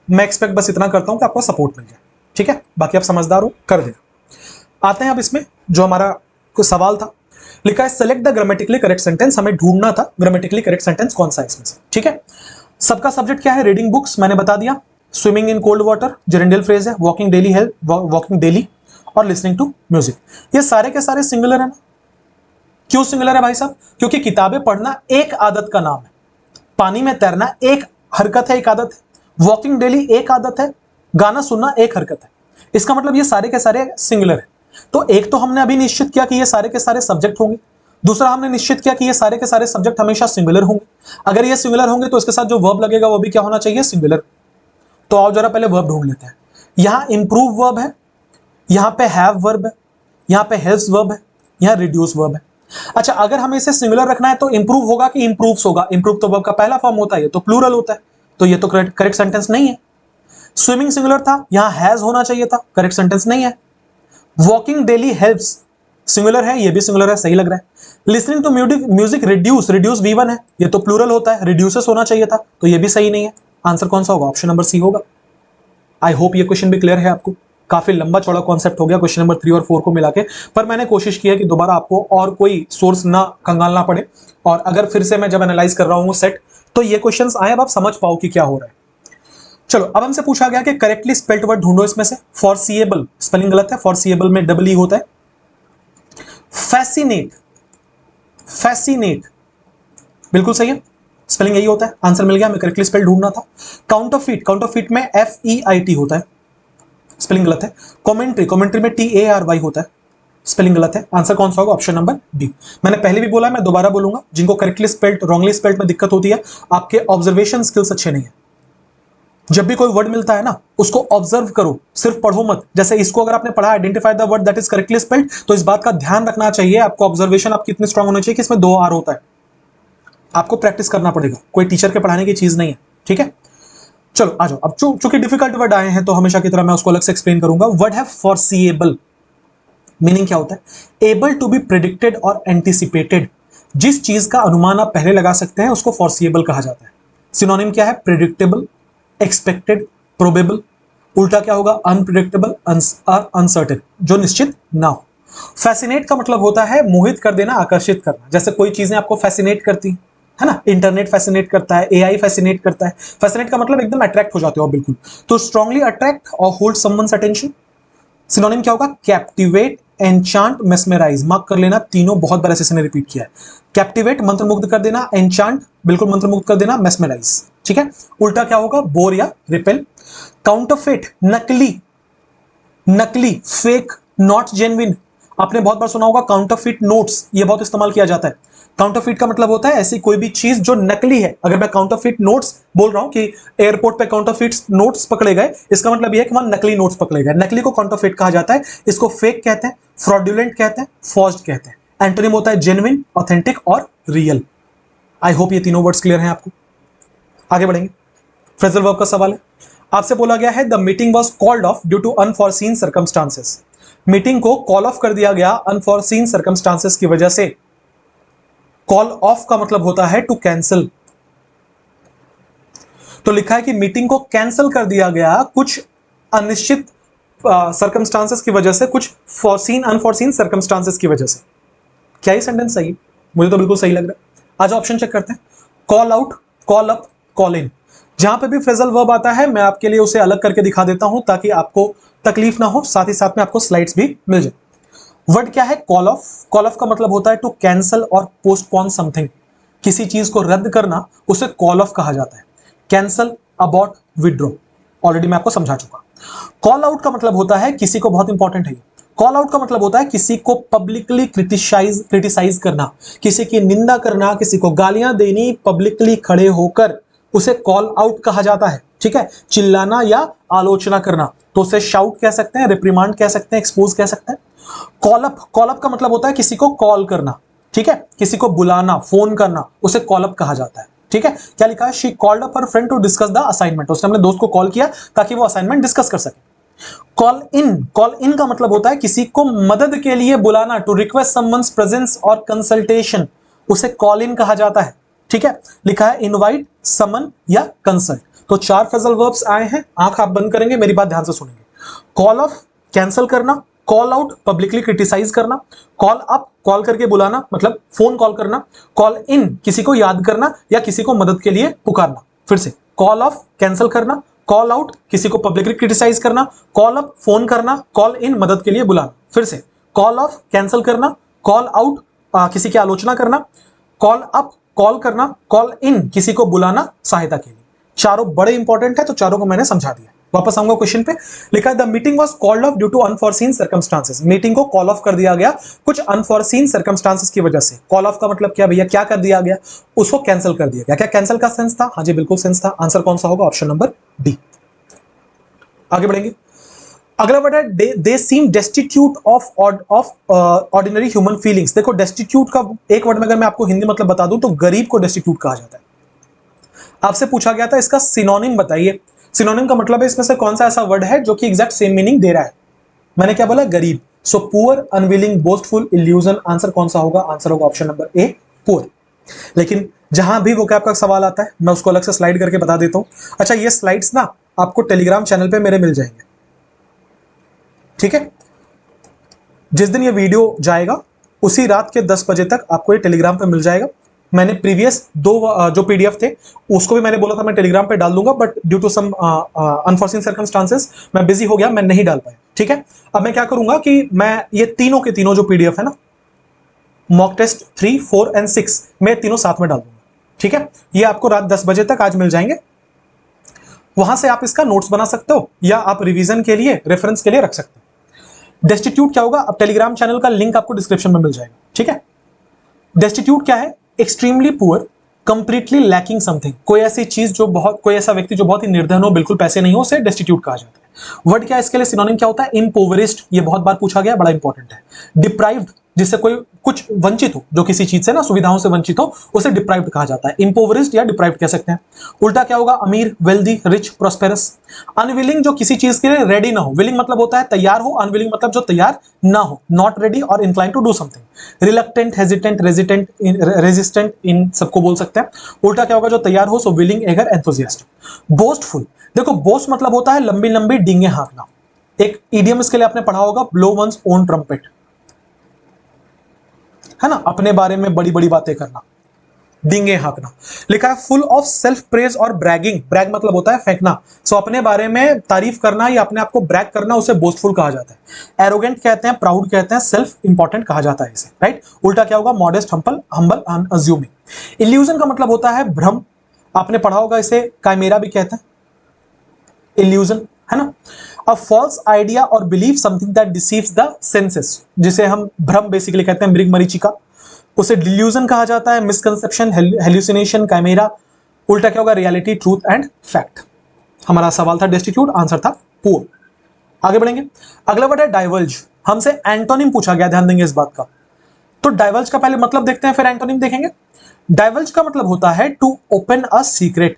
मैं एक्सपेक्ट बस इतना करता हूं कि आपको सपोर्ट मिल जाए, ठीक है, बाकी आप समझदार हो, कर देना। आते हैं अब इसमें जो हमारा कोई सवाल था, लिखा है select the grammatically correct sentence, हमें ढूंढना था ग्रामेटिकली करेक्ट सेंटेंस कौन सा है इसमें से, ठीक है। सबका सब्जेक्ट क्या है, रीडिंग बुक्स मैंने बता दिया, swimming in cold water gerundial phrase है, walking daily health, walking daily, और लिसनिंग टू म्यूजिक। ये सारे के सारे सिंगुलर है ना। क्यों सिंगुलर है भाई साहब, क्योंकि किताबें पढ़ना एक आदत का नाम है, पानी में तैरना एक हरकत है, एक आदत है, वॉकिंग डेली एक आदत है, गाना सुनना एक हरकत है। इसका मतलब ये सारे के सारे सिंगुलर है। तो एक तो हमने अभी निश्चित किया कि ये सारे के सारे सब्जेक्ट होंगे, दूसरा हमने निश्चित किया कि ये सारे के सारे सब्जेक्ट हमेशा सिंगुलर होंगे। अगर ये सिंगुलर होंगे तो इसके साथ जो वर्ब लगेगा वो भी क्या होना चाहिए, सिंगुलर। तो आओ जरा पहले वर्ब ढूंढ लेते हैं। यहां इंप्रूव वर्ब है, यहां पे हैव वर्ब है, यहां पे हेल्प्स वर्ब है, यहां रिड्यूस वर्ब है। अच्छा, अगर हमें इसे सिंगुलर रखना है तो इंप्रूव होगा कि इंप्रूव्स होगा, इंप्रूव तो वर्ब का पहला फॉर्म होता है, ये तो प्लूरल होता है, तो ये तो करेक्ट सेंटेंस नहीं है। स्विमिंग सिंगुलर था, यहां हैज होना चाहिए था, करेक्ट सेंटेंस नहीं है। वॉकिंग डेली हेल्प्स सिंगुलर है, ये भी सिंगुलर है, सही लग रहा है। Listening to music reduce, reduce V1 है, ये तो प्लूरल होता है, रिड्यूसेस होना चाहिए था, तो ये भी सही नहीं है। आंसर कौन सा होगा, ऑप्शन नंबर सी होगा। आई होप ये क्वेश्चन भी क्लियर है आपको। काफी लंबा चौड़ा कॉन्सेप्ट हो गया क्वेश्चन नंबर 3 और 4 को मिला के, पर मैंने कोशिश की है कि दोबारा आपको और कोई सोर्स ना कंगालना पड़े, और अगर फिर से मैं जब एनालाइज कर रहा हूं सेट, तो ये क्वेश्चंस आए, अब आप समझ पाओ कि क्या हो रहा है। चलो, अब हमसे पूछा गया कि करेक्टली स्पेल्ड वर्ड ढूंढो इसमें से। फॉरसीएबल स्पेलिंग गलत है, फॉरसीएबल में डबल ई होता है। फैसिनेट, फैसिनेट बिल्कुल सही है, स्पेलिंग यही होता है, आंसर मिल गया, हमें करेक्टली स्पेल ढूंढना था। काउंटरफीट, काउंटरफीट में FEIT होता है, स्पेलिंग गलत है। कमेंट्री, कमेंट्री में TARY होता है, स्पेलिंग गलत है, आंसर कौन सा होगा, ऑप्शन नंबर डी। मैंने पहले भी बोला, मैं दोबारा बोलूंगा, जिनको करेक्टली स्पेल्ड रॉन्गली स्पेल्ड में दिक्कत होती है, आपके ऑब्जर्वेशन स्किल्स अच्छे नहीं है। जब भी कोई वर्ड मिलता है ना, उसको ऑब्जर्व करो, सिर्फ पढ़ो मत। जैसे इसको अगर आपने पढ़ा identify the word that is correctly spelled, तो इस बात का ध्यान रखना चाहिए आपको, ऑब्जर्वेशन आपकी इतनी स्ट्रांग होनी चाहिए कि इसमें 2 R होता है। आपको प्रैक्टिस करना पड़ेगा, कोई टीचर के पढ़ाने की चीज नहीं है, ठीक है। चलो आ जाओ, अब चूंकि डिफिकल्ट वर्ड आए हैं तो हमेशा की तरह मैं उसको अलग से एक्सप्लेन करूंगा। वर्ड है फॉरसीएबल, मीनिंग क्या होता है, एबल टू बी प्रिडिक्टेड और एंटिसिपेटेड। जिस चीज का अनुमान आप पहले लगा सकते हैं उसको फॉरसीएबल कहा जाता है। सिनोनिम क्या है, प्रिडिक्टेबल, एक्सपेक्टेड, प्रोबेबल। उल्टा क्या होगा, अनप्रिडिक्टेबल, अनसर्टेन, जो निश्चित ना हो। फैसिनेट का मतलब होता है मोहित कर देना, आकर्षित करना। जैसे कोई चीजें आपको फैसिनेट करती है ना, इंटरनेट फैसिनेट करता है, AI फैसिनेट करता है। फैसिनेट का मतलब एकदम अट्रैक्ट हो जाते हो बिल्कुल। तो स्ट्रांगली अट्रैक्ट और होल्ड समवन्स अटेंशन। सिनोनिम क्या होगा, कैप्टिवेट, एन्चांट, मेस्मेराइज। मार्क कर लेना, तीनों बहुत बार ऐसे ने रिपीट किया है। कैप्टिवेट मंत्रमुग्ध कर देना, एन्चांट बिल्कुल मंत्रमुग्ध कर देना, मेस्मेराइज, ठीक है। उल्टा क्या होगा, बोर या रिपेल। काउंटरफेट, नकली, नकली, फेक, नॉट जेन्युइन। आपने बहुत बार सुना होगा काउंटरफिट नोट्स, ये बहुत इस्तेमाल किया जाता है। काउंटरफिट का मतलब होता है ऐसी कोई भी चीज जो नकली है। अगर मैं काउंटरफिट नोट्स बोल रहा हूं कि एयरपोर्ट पे काउंटरफिट नोट्स पकड़े गए, इसका मतलब यह है कि वहां नकली नोट्स पकड़े गए। नकली को काउंटरफिट कहा जाता है, इसको फेक कहते हैं, फ्रॉडुलेंट कहते हैं, फॉर्ज्ड कहते हैं। एंटोनिम होता है जेन्युइन, ऑथेंटिक और रियल। आई होप ये तीनों वर्ड्स क्लियर हैं आपको। आगे बढ़ेंगे, फ्रेजल वर्ब का सवाल है। आपसे बोला गया है the meeting was called off due to unforeseen circumstances. Meeting को कॉल ऑफ कर दिया गया अनफॉरसीन सर्कमस्टांसेस की वजह से। कॉल ऑफ का मतलब होता है टू कैंसिल। तो लिखा है कि मीटिंग को कैंसिल कर दिया गया कुछ अनिश्चित सर्कमस्टांसेस की वजह से, कुछ फॉरसीन अनफॉरसीन सर्कमस्टांसेस की वजह से। क्या ये सेंटेंस सही है? मुझे तो बिल्कुल सही लग रहा है। आज ऑप्शन चेक करते हैं। Call out, call up, call in. जहां पे भी फ्रेजल वर्ब आता है मैं आपके लिए उसे अलग करके दिखा देता हूं ताकि आपको तकलीफ ना हो, साथ ही साथ में आपको स्लाइड्स भी मिल जाए। वर्ड क्या है, कॉल ऑफ। कॉल ऑफ का मतलब होता है टू कैंसल और पोस्टपोन समथिंग। किसी चीज को रद्द करना उसे कॉल ऑफ कहा जाता है। कैंसल, अबॉर्ट, विड्रॉ, ऑलरेडी मैं आपको समझा चुका। कॉल आउट का मतलब होता है, किसी को, बहुत इंपॉर्टेंट है, कॉल आउट का मतलब होता है किसी को पब्लिकली क्रिटिसाइज करना, किसी की निंदा करना, किसी को गालियां देनी, पब्लिकली खड़े होकर, उसे कॉल आउट कहा जाता है, ठीक है। चिल्लाना या आलोचना करना तो उसे शाउट कह सकते हैं, रिप्रीमांड कह सकते हैं, एक्सपोज कह सकते हैं। कॉल अप, कॉल अप का मतलब होता है किसी को कॉल करना, ठीक है, किसी को बुलाना, फोन करना, उसे कॉल अप कहा जाता है, ठीक है। क्या लिखा है, she called up her friend to discuss the assignment. उसने अपने दोस्त को कॉल किया ताकि वो असाइनमेंट डिस्कस कर सके। कॉल इन, कॉल इन का मतलब होता है किसी को मदद के लिए बुलाना, टू रिक्वेस्ट समवन्स प्रेजेंस और कंसल्टेशन, उसे कॉल इन कहा जाता है, ठीक है। लिखा है इनवाइट, समन या कंसल्ट। तो 4 फ्रेजल वर्ब्स आए हैं, आंख आप बंद करेंगे, मेरी बात ध्यान से सुनेंगे। कॉल ऑफ कैंसिल करना, कॉल आउट पब्लिकली क्रिटिसाइज करना, कॉल अप कॉल करके बुलाना मतलब फोन कॉल करना, कॉल इन किसी को याद करना या किसी को मदद के लिए पुकारना। फिर से कॉल ऑफ कैंसिल करना, कॉल आउट किसी को पब्लिकली क्रिटिसाइज करना, कॉल अप फोन करना, कॉल इन मदद के लिए बुलाना। फिर से कॉल ऑफ कैंसिल करना, कॉल आउट किसी की आलोचना करना, कॉल अप कॉल करना, कॉल इन किसी को बुलाना सहायता के लिए। चारों बड़े इंपॉर्टेंट है, तो चारों को मैंने समझा दिया। वापस आऊंगा क्वेश्चन पे। लिखा है the meeting was called off due to unforeseen circumstances. Meeting को कॉल ऑफ कर दिया गया कुछ अनफॉरसीन सर्कमस्टांसेस की वजह से। कॉल ऑफ का मतलब क्या भैया, क्या कर दिया गया, उसको कैंसिल कर दिया गया। क्या कैंसिल का सेंस था? हाँ जी बिल्कुल सेंस था। आंसर कौन सा होगा? Option number D. आगे बढ़ेंगे। अगला वर्ड है they seem destitute of ordinary human feelings. देखो डेस्टिट्यूट का एक वर्ड में अगर मैं आपको हिंदी मतलब बता दूं तो गरीब को डेस्टिट्यूट कहा जाता है। आपसे पूछा गया था इसका सिनोनिम बताइए। सिनोनिम का मतलब है इसमें से कौन सा ऐसा वर्ड है जो कि एग्जैक्ट सेम मीनिंग दे रहा है। मैंने क्या बोला? गरीब। So poor, unwilling, boastful, illusion. Answer कौन सा होगा? आंसर होगा ऑप्शन नंबर ए, पुअर। लेकिन जहां भी वोकैब का सवाल आता है मैं उसको अलग से स्लाइड करके बता देता हूं। अच्छा ये स्लाइड्स ना आपको टेलीग्राम चैनल पे मेरे मिल जाएंगे, ठीक है? जिस दिन ये वीडियो जाएगा उसी रात के 10 बजे तक आपको ये टेलीग्राम पे मिल जाएगा। मैंने प्रीवियस 2 जो पीडीएफ थे उसको भी मैंने बोला था मैं टेलीग्राम पे डाल दूंगा, but due to some unfortunate circumstances मैं बिजी हो गया, मैं नहीं डाल पाया, ठीक है? अब मैं क्या करूंगा कि मैं ये तीनों के तीनों जो पीडीएफ है ना, मॉक टेस्ट 3, 4 एंड 6, मैं तीनों साथ में डाल दूंगा, ठीक है? ये आपको रात 10 बजे तक आज मिल जाएंगे। वहां से आप इसका नोट्स बना सकते हो या आप रिवीजन के लिए, रेफरेंस के लिए रख सकते हो। डेस्टिट्यूट क्या होगा? अब टेलीग्राम चैनल का लिंक आपको डिस्क्रिप्शन में मिल जाएगा, ठीक है? डेस्टिट्यूट क्या है? Extremely poor, completely lacking something. कोई ऐसी चीज जो बहुत, कोई ऐसा व्यक्ति जो बहुत ही निर्धन हो, बिल्कुल पैसे नहीं हो, उसे डेस्टिट्यूट कहा जाता है। वर्ड क्या है इसके लिए? सिनोनिम क्या होता है? इम्पोवरिस्ड, ये बहुत बार पूछा गया, बड़ा इंपॉर्टेंट है। डिप्राइव्ड, जिससे कोई कुछ वंचित हो, जो किसी चीज से ना सुविधाओं से वंचित हो, उसे डिप्राइव्ड कहा जाता है। इम्पोवरिस्ड या डिप्राइव्ड कह सकते हैं। उल्टा क्या होगा? अमीर, वेल्दी, रिच, प्रोस्पेरस। अनविलिंग, जो किसी चीज के लिए रेडी ना हो। विलिंग मतलब होता है तैयार हो, अनविलिंग मतलब जो तैयार ना हो, नॉट रेडी और incline to do something. Reluctant, hesitant, resistant, इन सबको बोल सकते हैं। उल्टा क्या होगा? जो तैयार हो, सो विलिंग, एगर, एंथुसियास्टिक। बोस्टफुल, देखो बोस्ट मतलब होता है लंबी लंबी डींगे हाँकना। एक इडियम इसके लिए आपने पढ़ा होगा, ब्लो वंस ओन ट्रम्पेट, है ना? अपने बारे में बड़ी बड़ी बातें करना, डींगे हाँकना। लिखा है फुल ऑफ सेल्फ प्रेज और ब्रैगिंग। ब्रैग मतलब होता है फेंकना। सो अपने बारे में तारीफ करना या अपने आप को ब्रैग करना, उसे बोस्टफुल कहा जाता है। एरोगेंट कहते हैं, प्राउड कहते हैं, सेल्फ इंपॉर्टेंट कहा जाता है इसे, राइट? उल्टा क्या होगा? Modest, humble, अनअज्यूमिंग। इल्यूजन का मतलब होता है भ्रम। आपने पढ़ा होगा इसे काइमेरा भी कहते हैं, इल्यूजन, है ना? अ फॉल्स आइडिया और believe something that deceives the senses, जिसे हम भ्रम बेसिकली कहते हैं, मृग मरीचिका, उसे डिल्यूजन कहा जाता है। Misconception, hallucination, chimera. उल्टा क्या होगा? Reality, truth and fact. हमारा सवाल था डेस्टिट्यूट, आंसर था पुअर। आगे बढ़ेंगे। अगला वर्ड है डाइवर्ज। हमसे एंटोनिम पूछा गया, ध्यान देंगे इस बात का। तो डाइवर्ज का पहले मतलब देखते हैं, फिर एंटोनिम देखेंगे। डाइवर्ज का मतलब होता है टू ओपन अ सीक्रेट।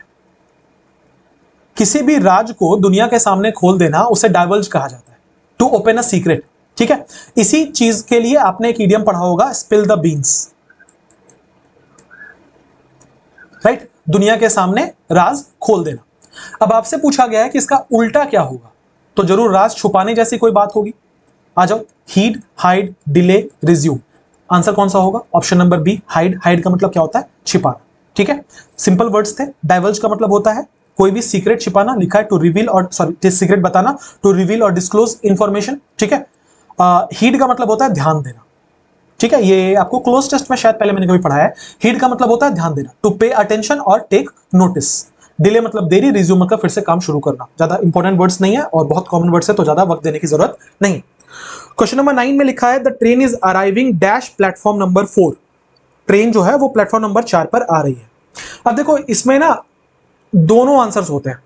किसी भी राज को दुनिया के सामने खोल देना, उसे डाइवर्ज कहा जाता है, टू ओपन अ सीक्रेट, ठीक है? इसी चीज के लिए आपने एक इडियम पढ़ा होगा, स्पिल द बीन्स, राइट? दुनिया के सामने राज खोल देना। अब आपसे पूछा गया है कि इसका उल्टा क्या होगा, तो जरूर राज छुपाने जैसी कोई बात होगी। आ जाओ। Heed, hide, delay, resume. Answer कौन सा होगा? Option number B, hide. Hide का मतलब क्या होता है? छिपाना, ठीक है? सिंपल वर्ड्स थे। डाइवर्ज का मतलब होता है कोई भी सीक्रेट छिपाना। लिखा है टू रिवील और सीक्रेट बताना, टू रिवील और डिस्क्लोज इंफॉर्मेशन, ठीक है? हीड का मतलब होता है ध्यान देना, ठीक है? ये आपको क्लोज टेस्ट में शायद पहले मैंने कभी पढ़ा है। हीड का मतलब होता है ध्यान देना, टू पे अटेंशन और टेक नोटिस। डिले मतलब देरी, रिज्यूम मतलब फिर से काम शुरू करना। ज्यादा इंपॉर्टेंट वर्ड्स नहीं है और बहुत कॉमन वर्ड्स है, तो ज्यादा वक्त देने की जरूरत नहीं। क्वेश्चन नंबर 9 में लिखा है the train is arriving dash platform number 4। Train जो है वो प्लेटफॉर्म नंबर 4 पर आ रही है। अब देखो इसमें ना दोनों आंसर्स होते हैं।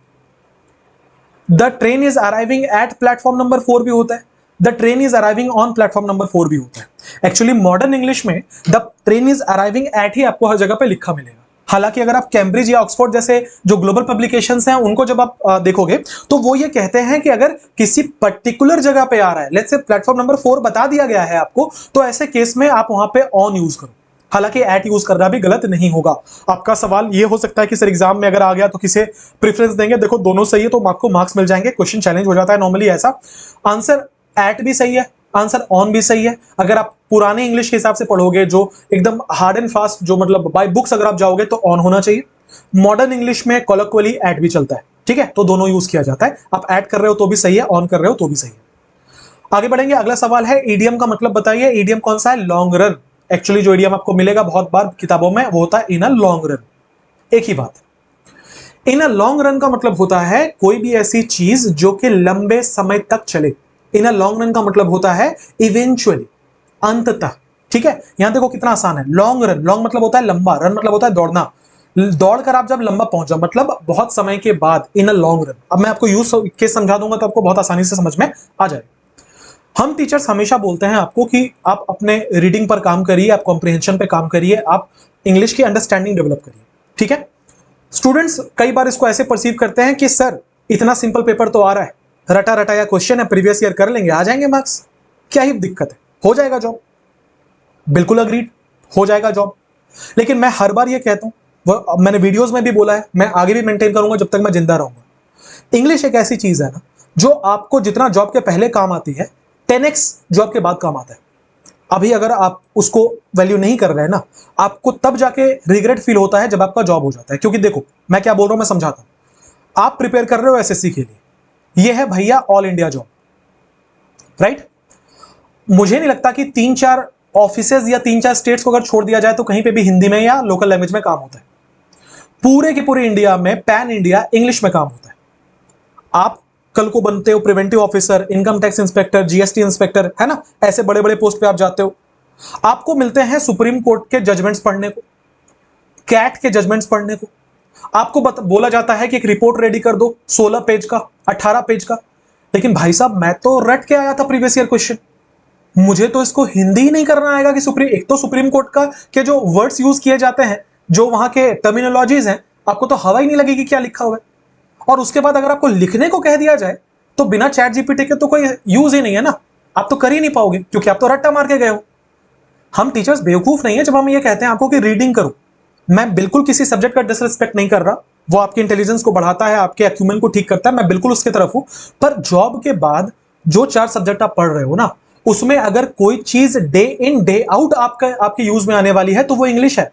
The train is arriving at platform number 4 भी होता है, the train is arriving on platform number 4 भी होता है। एक्चुअली मॉडर्न इंग्लिश में the train is arriving at ही आपको हर जगह पे लिखा मिलेगा। हालांकि अगर आप कैम्ब्रिज या ऑक्सफोर्ड जैसे जो ग्लोबल पब्लिकेशंस हैं उनको जब आप देखोगे तो वो ये कहते हैं कि अगर किसी पर्टिकुलर जगह पे आ रहा है, लेट्स से प्लेटफॉर्म नंबर 4 बता दिया गया है आपको, तो ऐसे केस में आप वहां पे ऑन यूज करो। हालांकि एट यूज करना भी गलत नहीं होगा। आपका सवाल ये हो सकता है कि सर एग्जाम में अगर आ गया तो किसे प्रेफरेंस देंगे, देखो दोनों सही है तो आपको मार्क्स मिल जाएंगे, क्वेश्चन चैलेंज हो जाता है नॉर्मली ऐसा। आंसर एट भी सही है, आंसर ऑन भी सही है। अगर आप पुराने इंग्लिश के हिसाब से पढ़ोगे जो एकदम हार्ड एंड फास्ट, जो मतलब बाय बुक्स अगर आप जाओगे तो ऑन होना चाहिए। मॉडर्न इंग्लिश में कोलोक्वली एट भी चलता है, ठीक है, तो दोनों यूज किया जाता है। आप ऐड कर रहे हो तो भी सही है, ऑन कर रहे हो तो भी सही है। आगे बढ़ेंगे, अगला सवाल है ईडियम का मतलब बताइए। ईडियम कौन सा है? Long run. एक्चुअली जो ईडियम आपको मिलेगा बहुत बार किताबों में वो होता है इन अ लॉन्ग रन। एक ही बात, इन अ लॉन्ग रन का मतलब होता है कोई भी ऐसी चीज जो कि लंबे समय तक चले। इन अ लॉन्ग रन का मतलब होता है इवेंचुअली, अंततः। ठीक है, यहां देखो कितना आसान है। लॉन्ग रन, लॉन्ग मतलब होता है लंबा, रन मतलब होता है दौड़ना। दौड़कर आप जब लंबा पहुंच जाओ मतलब बहुत समय के बाद, इन अ लॉन्ग रन। अब मैं आपको यूज केस समझा दूंगा तो आपको बहुत आसानी से समझ में आ जाए। हम टीचर्स हमेशा बोलते हैं आपको कि आप अपने रीडिंग पर काम करिए, आप कॉम्प्रिहेंशन पे काम करिए, आप इंग्लिश की अंडरस्टैंडिंग डेवलप करिए। ठीक है, स्टूडेंट्स कई बार इसको ऐसे परसीव करते हैं कि सर इतना सिंपल पेपर तो आ रहा है, रटा रटाया क्वेश्चन है, प्रीवियस ईयर कर लेंगे, आ जाएंगे मार्क्स, क्या ही दिक्कत है, हो जाएगा जॉब। बिल्कुल अग्रीड, हो जाएगा जॉब। लेकिन मैं हर बार ये कहता हूं, मैंने वीडियोस में भी बोला है, मैं आगे भी मेंटेन करूंगा जब तक मैं जिंदा रहूंगा। इंग्लिश एक ऐसी चीज है ना जो आपको जितना जॉब के पहले काम आती है, 10x जॉब के बाद काम आता है। अभी अगर आप उसको वैल्यू नहीं कर रहे हैं ना, आपको तब जाके रिग्रेट फील होता है जब आपका जॉब हो जाता है। क्योंकि देखो मैं क्या बोल रहा हूं, मैं समझाता हूं। आप प्रिपेयर कर रहे हो एसएससी के लिए, ये है भैया ऑल इंडिया जॉब, राइट। मुझे नहीं लगता कि 3-4 ऑफिसेज या 3-4 स्टेट्स को अगर छोड़ दिया जाए तो कहीं पे भी हिंदी में या लोकल लैंग्वेज में काम होता है। पूरे के पूरे इंडिया में, पैन इंडिया, इंग्लिश में काम होता है। आप कल को बनते हो preventive officer, income tax inspector, GST inspector, है ना, ऐसे बड़े बड़े पोस्ट पे आप जाते हो। आपको मिलते हैं सुप्रीम कोर्ट के जजमेंट्स पढ़ने को, कैट के जजमेंट्स पढ़ने को। आपको बोला जाता है कि एक रिपोर्ट रेडी कर दो 16 पेज का, 18 पेज का। लेकिन भाई साहब मैं तो रट के आया था प्रीवियस ईयर क्वेश्चन, मुझे तो इसको हिंदी ही नहीं करना आएगा कि एक तो सुप्रीम कोर्ट का के जो वर्ड्स यूज किए जाते हैं, जो वहां के टर्मिनोलॉजीज हैं, आपको तो हवा ही नहीं लगेगी क्या लिखा हुआ है। और उसके बाद अगर आपको लिखने को कह दिया जाए तो बिना चैट जीपीटी के तो कोई यूज ही नहीं है ना, आप तो कर ही नहीं पाओगे क्योंकि आप तो रट्टा मार के गए हो। हम टीचर्स बेवकूफ नहीं है जब हम ये कहते हैं आपको कि रीडिंग करो। मैं बिल्कुल किसी सब्जेक्ट का डिसरिस्पेक्ट नहीं कर रहा, वो आपके इंटेलिजेंस को बढ़ाता है, आपके एक्यूमेंट को ठीक करता है, मैं बिल्कुल उसके तरफ हूं। पर जॉब के बाद जो 4 सब्जेक्ट आप पढ़ रहे हो ना, उसमें अगर कोई चीज डे इन डे आउट आपके यूज में आने वाली है तो वो इंग्लिश है।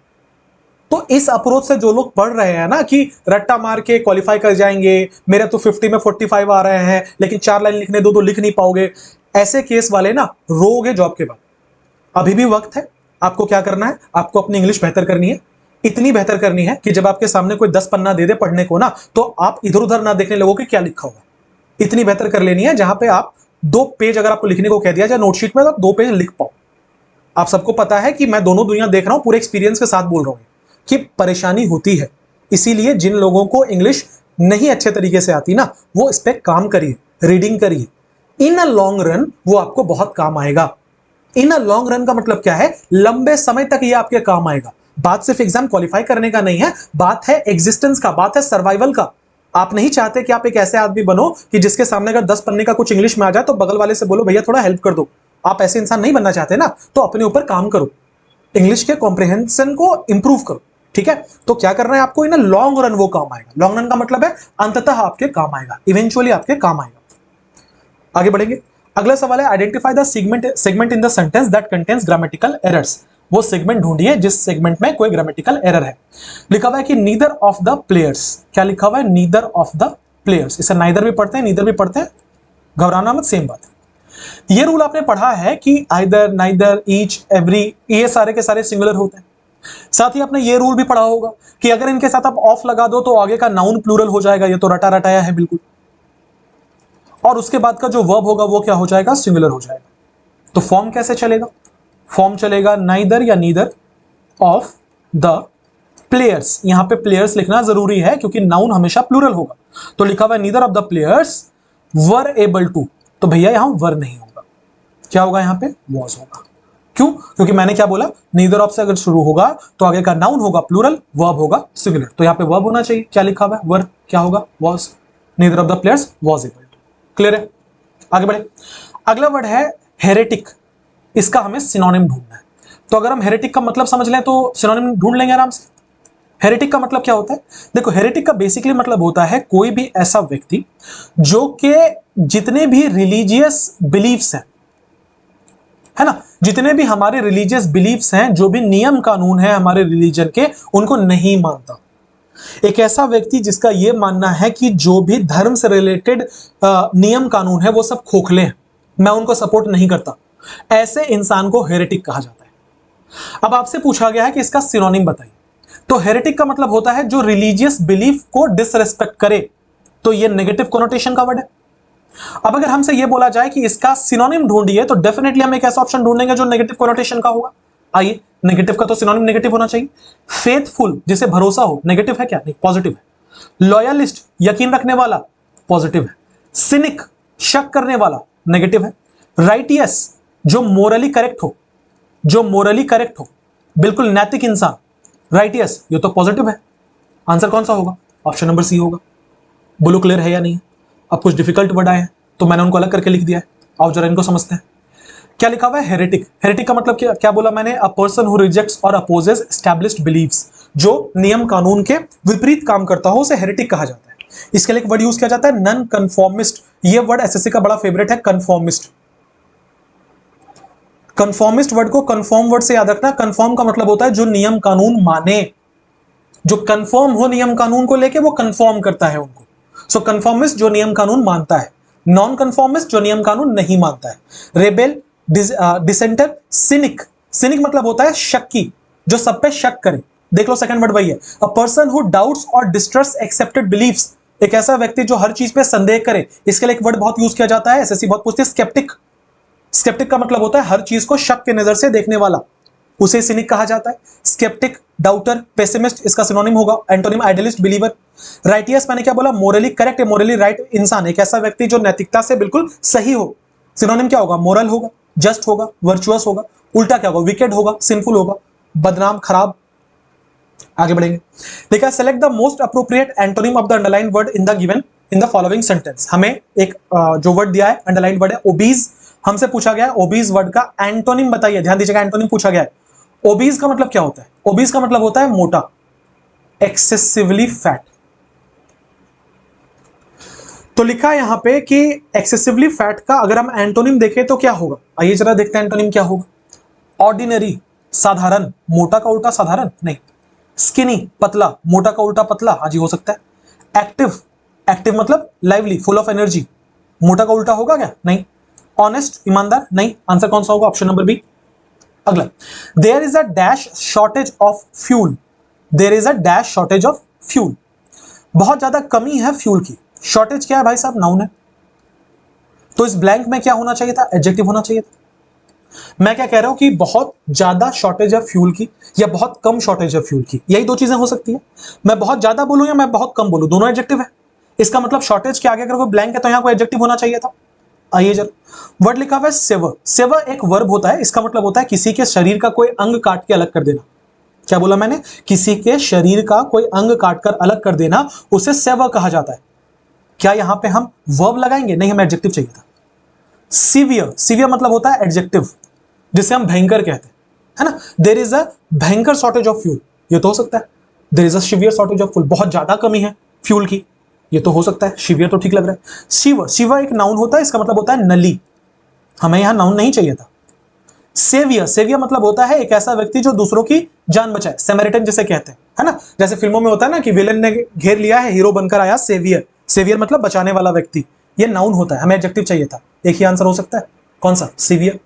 तो इस अप्रोच से जो लोग पढ़ रहे हैं ना कि रट्टा मार के क्वालिफाई कर जाएंगे, मेरा तो 50 में 45 आ रहे हैं लेकिन 4 लाइन लिखने दो तो लिख नहीं पाओगे, ऐसे केस वाले ना रोगे जॉब के बाद। अभी भी वक्त है, आपको क्या करना है, आपको अपनी इंग्लिश बेहतर करनी है। इतनी बेहतर करनी है कि जब आपके सामने कोई 10 पन्ना दे दे पढ़ने को ना, तो आप इधर उधर ना देखने लगो कि क्या लिखा हुआ है। इतनी बेहतर कर लेनी है जहां पे आप 2 पेज अगर आपको लिखने को कह दिया जाए नोटशीट में तो 2 पेज लिख पाओ। आप सबको पता है कि मैं दोनों दुनिया देख रहा हूं, पूरे एक्सपीरियंस के साथ बोल रहा हूं कि परेशानी होती है। इसीलिए जिन लोगों को इंग्लिश नहीं अच्छे तरीके से आती ना, वो इस पे काम करिए, रीडिंग करिए। इन अ लॉन्ग रन वो आपको बहुत काम आएगा। इन अ लॉन्ग रन का मतलब क्या है, लंबे समय तक ये आपके काम आएगा। बात सिर्फ एग्जाम क्वालिफाई करने का नहीं है, बात है एग्जिस्टेंस का, बात है सर्वाइवल का। आप नहीं चाहते कि आप एक ऐसे आदमी बनो कि जिसके सामने अगर 10 पन्ने का कुछ इंग्लिश में आ जाए तो बगल वाले से बोलो भैया थोड़ा हेल्प कर दो। आप ऐसे इंसान नहीं बनना चाहते ना, तो अपने ऊपर काम करो, इंग्लिश के कॉम्प्रिहेंशन को इंप्रूव करो। ठीक है, तो क्या करना है आपको, इन लॉन्ग रन वो काम आएगा। लॉन्ग रन का मतलब है अंततः आपके काम आएगा, इवेंचुअली आपके काम आएगा। आगे बढ़ेंगे, अगला सवाल है identify the segment in the sentence that contains grammatical errors. वो सेगमेंट ढूंढिए जिस सेगमेंट में कोई ग्रामेटिकल एरर है। लिखा हुआ है कि नीदर ऑफ द प्लेयर्स, क्या लिखा हुआ है, नीदर ऑफ द प्लेयर्स। इसे नाइदर भी पढ़ते हैं, नीदर भी पढ़ते हैं, घबराना मत, सेम बात है। ये रूल आपने पढ़ा है कि आइदर, नाइदर, ईच, एवरी, ये सारे के सारे सिंगुलर होते हैं। साथ ही आपने ये रूल भी पढ़ा होगा कि अगर इनके साथ आप ऑफ लगा दो तो आगे का नाउन प्लूरल हो जाएगा। ये तो रटा रटाया है बिल्कुल। और उसके बाद का जो वर्ब होगा वो क्या हो जाएगा, सिंगुलर हो जाएगा। तो फॉर्म कैसे चलेगा, फॉर्म चलेगा नाइदर या नीदर ऑफ द प्लेयर्स। यहां पे प्लेयर्स लिखना जरूरी है क्योंकि नाउन हमेशा प्लूरल होगा। तो लिखा हुआ है neither of the players were able to, तो भैया यहां वर नहीं होगा, क्या होगा, यहां पे वॉज होगा। क्यों, क्योंकि मैंने क्या बोला, नीदर ऑफ से अगर शुरू होगा तो आगे का नाउन होगा प्लूरल, वर्ब होगा सिंगुलर। तो यहां पे वर्ब होना चाहिए, क्या लिखा हुआ है, वर, क्या होगा, was. Neither of the players was able to. Clear है, आगे बढ़े। अगला वर्ड है हेरेटिक। इसका हमें सिनोनिम ढूंढना है। तो अगर हम हेरेटिक का मतलब समझ लें तो सिनोनिम ढूंढ लेंगे आराम से। हेरेटिक का मतलब क्या होता है? देखो, हेरेटिक का बेसिकली मतलब होता है कोई भी ऐसा व्यक्ति जो के जितने भी रिलीजियस बिलीफ्स हैं, है ना, जितने भी हमारे रिलीजियस बिलीफ्स हैं, जो भी नियम कानून है हमारे रिलीजन के, उनको नहीं मानता। एक ऐसा व्यक्ति जिसका यह मानना है कि जो भी धर्म से रिलेटेड नियम कानून है वो सब खोखले हैं, मैं उनको सपोर्ट नहीं करता, ऐसे इंसान को हेरेटिक कहा जाता है। अब आपसे पूछा गया है कि इसका सिनोनिम बताइए, तो हेरेटिक का मतलब होता है जो रिलीजियस बिलीफ को डिसरेस्पेक्ट करे, तो ये नेगेटिव कोनोटेशन का वर्ड है। अब अगर हमसे ये बोला जाए कि इसका सिनोनिम ढूंढिए, तो डेफिनेटली हम एक ऐसा ऑप्शन ढूंढेंगे जो नेगेटिव कोनोटेशन का होगा। आइए, नेगेटिव का तो सिनोनिम नेगेटिव होना चाहिए। फेथफुल, जिसे भरोसा हो, नेगेटिव है क्या? नहीं, पॉजिटिव है। लॉयलिस्ट, यकीन रखने वाला, पॉजिटिव है। सिनिक, शक करने वाला, नेगेटिव है। राइटियस, जो मोरली करेक्ट हो, जो मोरली करेक्ट हो, बिल्कुल नैतिक इंसान, राइटियस, ये तो पॉजिटिव है। आंसर कौन सा होगा? ऑप्शन नंबर सी होगा। बोलो क्लियर है या नहीं? अब कुछ डिफिकल्ट वर्ड आए हैं तो मैंने उनको अलग करके लिख दिया है, आओ जरा इनको समझते हैं। क्या लिखा हुआ है? हेरेटिक। हेरेटिक का मतलब क्या बोला मैंने? अ पर्सन हु रिजेक्ट्स और अपोजेस एस्टैब्लिश्ड बिलीव्स, जो नियम कानून के विपरीत काम करता हो उसे हेरेटिक कहा जाता है। इसके लिए एक वर्ड यूज किया जाता है, नन कन्फॉर्मिस्ट। ये वर्ड एसएससी का बड़ा फेवरेट है, कन्फॉर्मिस्ट। कन्फॉर्मिस्ट वर्ड को कन्फॉर्म वर्ड से याद रखना। कन्फॉर्म का मतलब होता है जो नियम कानून माने, जो कन्फर्म हो नियम कानून को लेके, वो कन्फर्म करता है उनको। सो कन्फॉर्मिस्ट जो नियम कानून मानता है, नॉन कन्फॉर्मिस्ट जो नियम कानून नहीं मानता है। Rebel, डिसेंटर, scenic. सिनिक मतलब होता है शक्की, जो सब पे शक करे। देख लो, सेकंड वर्ड वही है, अ पर्सन हु डाउट्स और डिस्ट्रस्ट एक्सेप्टेड बिलीफ्स। एक ऐसा व्यक्ति जो हर चीज पे संदेह करे। इसके लिए एक वर्ड बहुत यूज किया जाता है, एसएससी बहुत पूछती है, स्केप्टिक। स्केप्टिक का मतलब होता है हर चीज को शक के नजर से देखने वाला, उसे सिनिक कहा जाता है। स्केप्टिक, डाउटर, पेसिमिस्ट, इसका सिनोनिम होगा एंटोनिम आइडियलिस्ट, बिलीवर। राइटियस मैंने क्या बोला? मोरली करेक्ट, मोरली राइट इंसान, एक ऐसा व्यक्ति जो नैतिकता से बिल्कुल सही हो। सिनोनिम क्या होगा? मोरल होगा, जस्ट होगा, वर्चुअस होगा। उल्टा क्या होगा? विकेड होगा, सिंफुल होगा, बदनाम, खराब। आगे बढ़ेंगे। देखा, select the most appropriate antonym of the underline word in the given in the following sentence. हमें एक जो वर्ड दिया है, अंडरलाइन वर्ड है ओबीज। हमसे पूछा गया है ओबीज वर्ड का एंटोनिम बताइए। ध्यान दीजिएगा, एंटोनिम पूछा गया है। ओबीज का मतलब क्या होता है? ओबीज का मतलब होता है मोटा, एक्सेसिवली फैट। तो लिखा है यहां पे कि एक्सेसिवली फैट का अगर हम एंटोनिम देखें तो क्या होगा? आइए जरा देखते हैं एंटोनिम क्या होगा। ऑर्डिनरी, साधारण। मोटा का उल्टा साधारण नहीं। स्किनी, पतला। मोटा का उल्टा पतला, हाँ जी हो सकता है। एक्टिव, एक्टिव मतलब लाइवली, फुल ऑफ एनर्जी। मोटा का उल्टा होगा क्या? नहीं। ऑनेस्ट, ईमानदार, नहीं। आंसर कौन सा होगा? Option number B. अगला, there is a dash shortage of fuel. There is a dash shortage of fuel, बहुत ज्यादा कमी है फ्यूल की। शॉर्टेज क्या है भाई साहब? नाउन है। तो इस ब्लैंक में क्या होना चाहिए था? एडजेक्टिव होना चाहिए था। मैं क्या कह रहा हूं कि बहुत ज्यादा शॉर्टेज है फ्यूल की या बहुत कम शॉर्टेज है फ्यूल की, यही दो चीजें हो सकती है। मैं बहुत ज्यादा बोलूं या मैं बहुत कम बोलूं, दोनों एडजेक्टिव है। इसका मतलब शॉर्टेज के आगे अगर कोई ब्लैंक है तो यहां कोई एडजेक्टिव होना चाहिए था। आइए जरा, वर्ड लिखा हुआ है सेवर। सेवर एक वर्ब होता है, इसका मतलब होता है किसी के शरीर का कोई अंग काट के अलग कर देना। क्या बोला मैंने? किसी के शरीर का कोई अंग काटकर अलग कर देना, उसे सेवर कहा जाता है। क्या यहां पे हम वर्ब लगाएंगे? नहीं, हमें एडजेक्टिव चाहिए था। सीवियर, सीवियर मतलब होता है एडजेक्टिव, जिसे हम भयंकर कहते हैं, है ना। देयर इज अ भयंकर शॉर्टेज ऑफ फ्यूल, ये तो हो सकता है। There is a severe shortage of fuel, बहुत ज्यादा कमी है फ्यूल की, ये तो हो सकता है। सीवियर तो ठीक लग रहा है। शिवर, शिवर एक नाउन होता है, इसका मतलब होता है नली, हमें यहां नाउन नहीं चाहिए था। सेवियर, सेवियर मतलब होता है एक ऐसा व्यक्ति जो दूसरों की जान बचाए, सैमरिटन जिसे कहते हैं, है ना। जैसे फिल्मों में होता है ना कि विलेन ने घेर लिया है, हीरो बनकर आया सेवियर। सेवियर मतलब बचाने वाला व्यक्ति, ये नाउन होता है, हमें एडजेक्टिव चाहिए था। एक ही आंसर हो सकता है, कौन सा? सेवियर।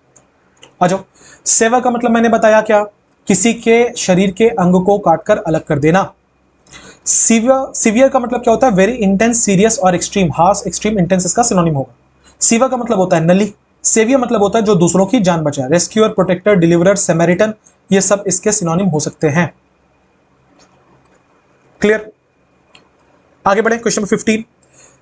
आ जाओ, सेवा का मतलब मैंने बताया क्या? किसी के शरीर के अंग को काटकर अलग कर देना। सीवियर, सीवियर का मतलब क्या होता है? वेरी इंटेंस, सीरियस और एक्सट्रीम। हार्श, एक्सट्रीम, इंटेंस इसका सिनोनिम होगा। सीवा का मतलब होता है नली। सेवियर मतलब होता है जो दूसरों की जान बचाए। रेस्क्यूअर, प्रोटेक्टर, डिलीवरर, सैमरिटन, ये सब इसके सिनोनिम हो सकते हैं। क्लियर? आगे बढ़े, क्वेश्चन नंबर 15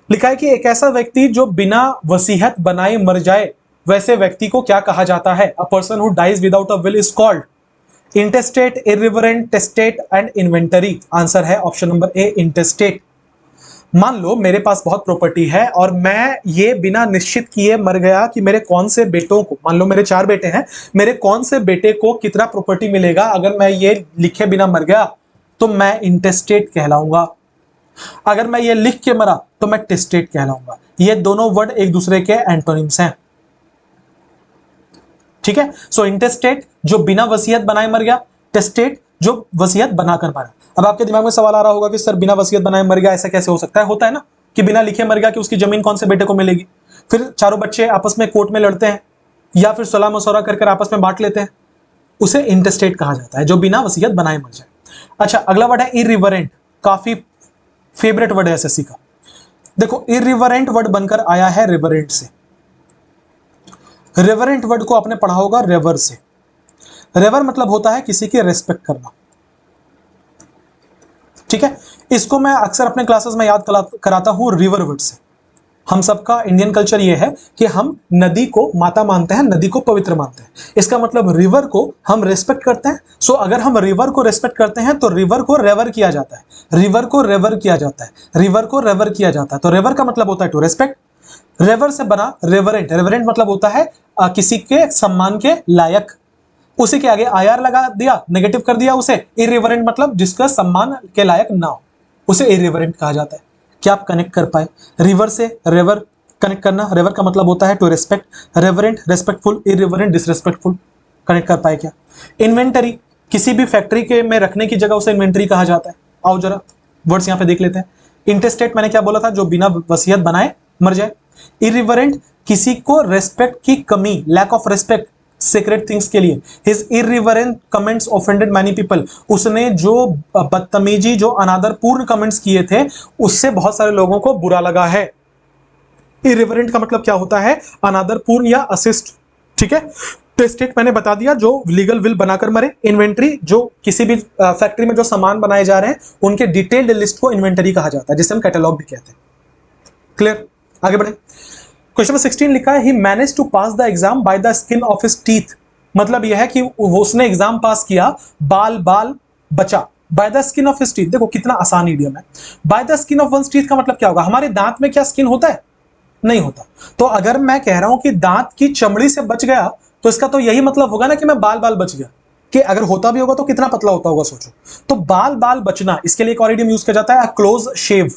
लिखा है कि एक ऐसा व्यक्ति जो बिना वसीयत बनाए मर जाए, वैसे व्यक्ति को क्या कहा जाता है? A person who dies without a will is called intestate, irreverent, testate and inventory. Answer है ऑप्शन नंबर ए, इंटेस्टेट। मान लो मेरे पास बहुत प्रॉपर्टी है और मैं ये बिना निश्चित किए मर गया कि मेरे कौन से बेटों को, मान लो मेरे 4 बेटे हैं, मेरे कौन से बेटे को कितना प्रॉपर्टी मिलेगा, अगर मैं ये लिखे बिना मर गया तो मैं इंटेस्टेट कहलाऊंगा। अगर मैं ये लिख के मरा तो मैं टेस्टेट कहलाऊंगा। ये दोनों वर्ड एक दूसरे के एंटोनिम्स हैं, ठीक है। सो इंटेस्टेट जो बिना वसीयत बनाए मर गया, टेस्टेट जो वसीयत बनाकर मरा। अब आपके दिमाग में सवाल आ रहा होगा कि सर बिना वसीयत बनाए मर गया, ऐसा कैसे हो सकता है? होता है ना कि बिना लिखे मर गया कि उसकी जमीन कौन से बेटे को मिलेगी। फिर चारों बच्चे आपस में कोर्ट में लड़ते हैं या फिर सलाह मशवरा कर आपस में बांट लेते हैं, उसे इंटेस्टेट कहा जाता है, जो बिना वसीयत बनाए मर जाए। अच्छा, अगला वर्ड है इर्रिवरेंट, काफी फेवरेट वर्ड है एसएससी का। देखो, इर्रिवरेंट वर्ड बनकर आया है रिवरेंट से। रेवरेंट वर्ड को आपने पढ़ा होगा रेवर से। रेवर मतलब होता है किसी की रेस्पेक्ट करना, ठीक है। इसको मैं अक्सर अपने क्लासेस में याद कराता हूं रिवर वर्ड से। हम सबका इंडियन कल्चर ये है कि हम नदी को माता मानते हैं, नदी को पवित्र मानते हैं। इसका मतलब रिवर को हम रेस्पेक्ट करते हैं। सो अगर हम रिवर को रेस्पेक्ट करते हैं तो रिवर को रेवर किया जाता है, रिवर को रेवर किया जाता है, रिवर को रेवर किया जाता है। तो रेवर का मतलब होता है टू रेस्पेक्ट। रेवर से बना रेवरेंट। रेवरेंट मतलब होता है किसी के सम्मान के लायक। उसी के आगे आईआर लगा दिया, नेगेटिव कर दिया उसे। इर्रिवरेंट मतलब जिसका सम्मान के लायक ना हो, उसे इर्रिवरेंट कहा जाता है। क्या आप कनेक्ट कर पाए? रिवर से रेवर कनेक्ट करना, रेवर का मतलब होता है to respect, reverent respectful, irreverent disrespectful. Connect कर पाए क्या? इन्वेंटरी, किसी भी फैक्ट्री के में रखने की जगह उसे इन्वेंटरी कहा जाता है। आओ जरा वर्ड्स यहां पे देख लेते हैं। इंटेस्टेट मैंने क्या बोला था? जो बिना वसीयत बनाए मर जाए। इर्रिवरेंट, किसी को रेस्पेक्ट की कमी, lack of respect secret things के लिए। His irreverent comments offended many people, उसने जो बदतमीजी, जो अनादरपूर्ण कमेंट्स किए थे, उससे बहुत सारे लोगों को बुरा लगा है। इर्रिवरेंट का मतलब क्या होता है? अनादरपूर्ण या असिस्ट, ठीक है। टेस्टेट मैंने बता दिया, जो लीगल विल बनाकर मरे। इन्वेंटरी, जो किसी भी फैक्ट्री में जो सामान बनाए जा रहे हैं उनके डिटेल्ड लिस्ट को इन्वेंटरी कहा जाता है, जिसे हम कैटलॉग भी कहते हैं। क्लियर? आगे बढ़े। क्वेश्चन नंबर 16 लिखा है, he manage to pass the exam by the skin of his teeth. मतलब यह है कि उसने एग्जाम पास किया, बाल बाल बचा। By the skin of his teeth, देखो कितना आसान इडियम है। By the skin of one's teeth का मतलब क्या होगा? हमारे दांत में क्या स्किन होता है? नहीं होता। तो अगर मैं कह रहा हूं कि दांत की चमड़ी से बच गया, तो इसका तो यही मतलब होगा ना कि मैं बाल बाल बच गया। कि अगर होता भी होगा तो कितना पतला होता होगा, सोचो। तो बाल बाल बचना, इसके लिए एक और इडियम यूज किया जाता है, क्लोज शेव।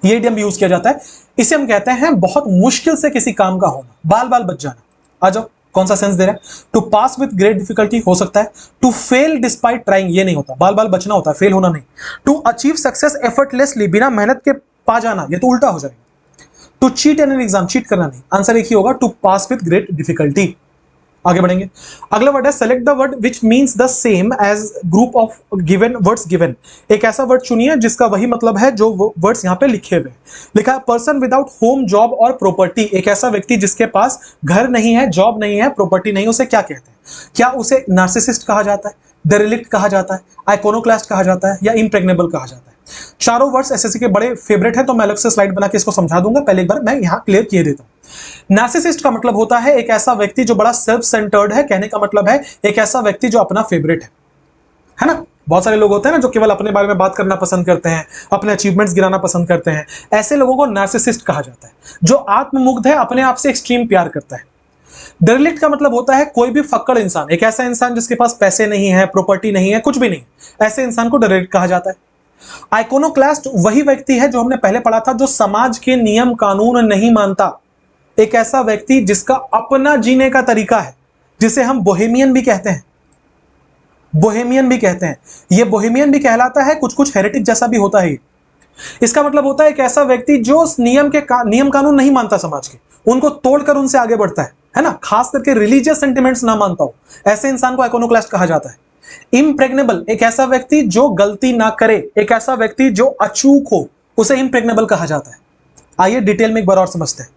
ये इडियम यूज किया जाता है। इसे हम कहते हैं बहुत मुश्किल से किसी काम का होना, बाल बाल बच जाना। आ जाओ, कौन सा सेंस दे रहा है? To pass with great difficulty हो सकता है। टू फेल डिस्पाइट ट्राइंग, ये नहीं होता, बाल बाल बचना होता है, फेल होना नहीं। टू अचीव सक्सेस एफर्टलेसली, बिना मेहनत के पा जाना, ये तो उल्टा हो जाएगा। To cheat in an exam, cheat करना नहीं, आंसर एक ही होगा, to pass with great difficulty. आगे बढ़ेंगे। अगला वर्ड है, select the word which means the same as group of given words given. एक ऐसा वर्ड चुनिए जिसका वही मतलब है जो वर्ड्स यहाँ पे लिखे हुए। लिखा है, पर्सन विदाउट होम, जॉब और प्रॉपर्टी। एक ऐसा व्यक्ति जिसके पास घर नहीं है, जॉब नहीं है, प्रॉपर्टी नहीं, उसे क्या कहते हैं? क्या उसे नार्सिसिस्ट कहा जाता है, डेरिलिक्ट कहा जाता है, आइकोनोक्लास्ट कहा जाता है, या इम्प्रेग्नेबल कहा जाता है? चारों वर्ड्स एसएससी के बड़े फेवरेट है, तो मैं अलग से स्लाइड बना के इसको समझा दूंगा। पहले एक बार मैं यहाँ क्लियर किए देता हूँ। नार्सिसिस्ट का मतलब होता है एक ऐसा व्यक्ति जो बड़ा सेल्फ सेंटर्ड है। कहने का मतलब है एक ऐसा व्यक्ति जो अपना फेवरेट है ना। बहुत सारे लोग होते हैं ना जो केवल अपने बारे में बात करना पसंद करते हैं, अपने अचीवमेंट्स गिराना पसंद करते हैं। ऐसे लोगों को नार्सिसिस्ट कहा जाता है, जो आत्ममुग्ध है, अपने आप से एक्सट्रीम प्यार करता है। डेरिलिक्ट का मतलब होता है कोई भी फक्कड़ इंसान, एक ऐसा इंसान जिसके पास पैसे नहीं है, प्रॉपर्टी नहीं है, कुछ भी नहीं, ऐसे इंसान को डेरिलिक्ट कहा जाता है। आइकोनोक्लास्ट वही व्यक्ति है जो हमने पहले पढ़ा था, जो समाज के नियम कानून नहीं मानता। एक ऐसा व्यक्ति जिसका अपना जीने का तरीका है, जिसे हम बोहेमियन भी कहते हैं। बोहेमियन भी कहते हैं, ये बोहेमियन भी कहलाता है, कुछ कुछ हेरेटिक जैसा भी होता है। इसका मतलब होता है एक ऐसा व्यक्ति जो नियम कानून नहीं मानता समाज के, उनको तोड़कर उनसे आगे बढ़ता है ना। खास करके रिलीजियस सेंटिमेंट्स ना मानता हो, ऐसे इंसान को आइकोनोक्लास्ट कहा जाता है। इम्प्रेग्नेबल, एक ऐसा व्यक्ति जो गलती ना करे, एक ऐसा व्यक्ति जो अचूक हो, उसे इम्प्रेग्नेबल कहा जाता है। आइए डिटेल में एक बार और समझते हैं।